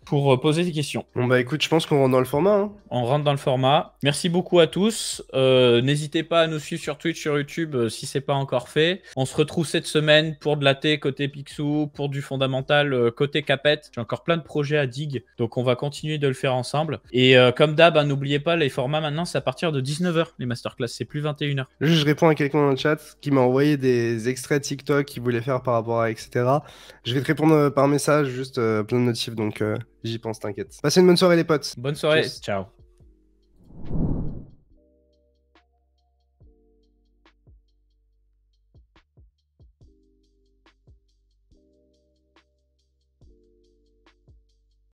pour poser des questions. Bon bah écoute, je pense qu'on rentre dans le format, hein. On rentre dans le format. Merci beaucoup à tous. N'hésitez pas à nous suivre sur Twitch, sur YouTube si c'est pas encore fait. On se retrouve cette semaine pour de la T côté Picsou, pour du fondamental côté Capet. J'ai encore plein de projets à dig, donc on va continuer de le faire ensemble. Et comme d'hab, hein, n'oubliez pas, les formats maintenant, c'est à partir de 19h, les masterclass, c'est plus 21h. Juste, je réponds à quelqu'un dans le chat qui m'a envoyé des extraits TikTok qu'il voulait faire par rapport à etc. Je vais te répondre par message, juste plein de notifs, donc j'y pense, t'inquiète. Passez une bonne soirée les potes. Bonne soirée, Tchuss. ciao.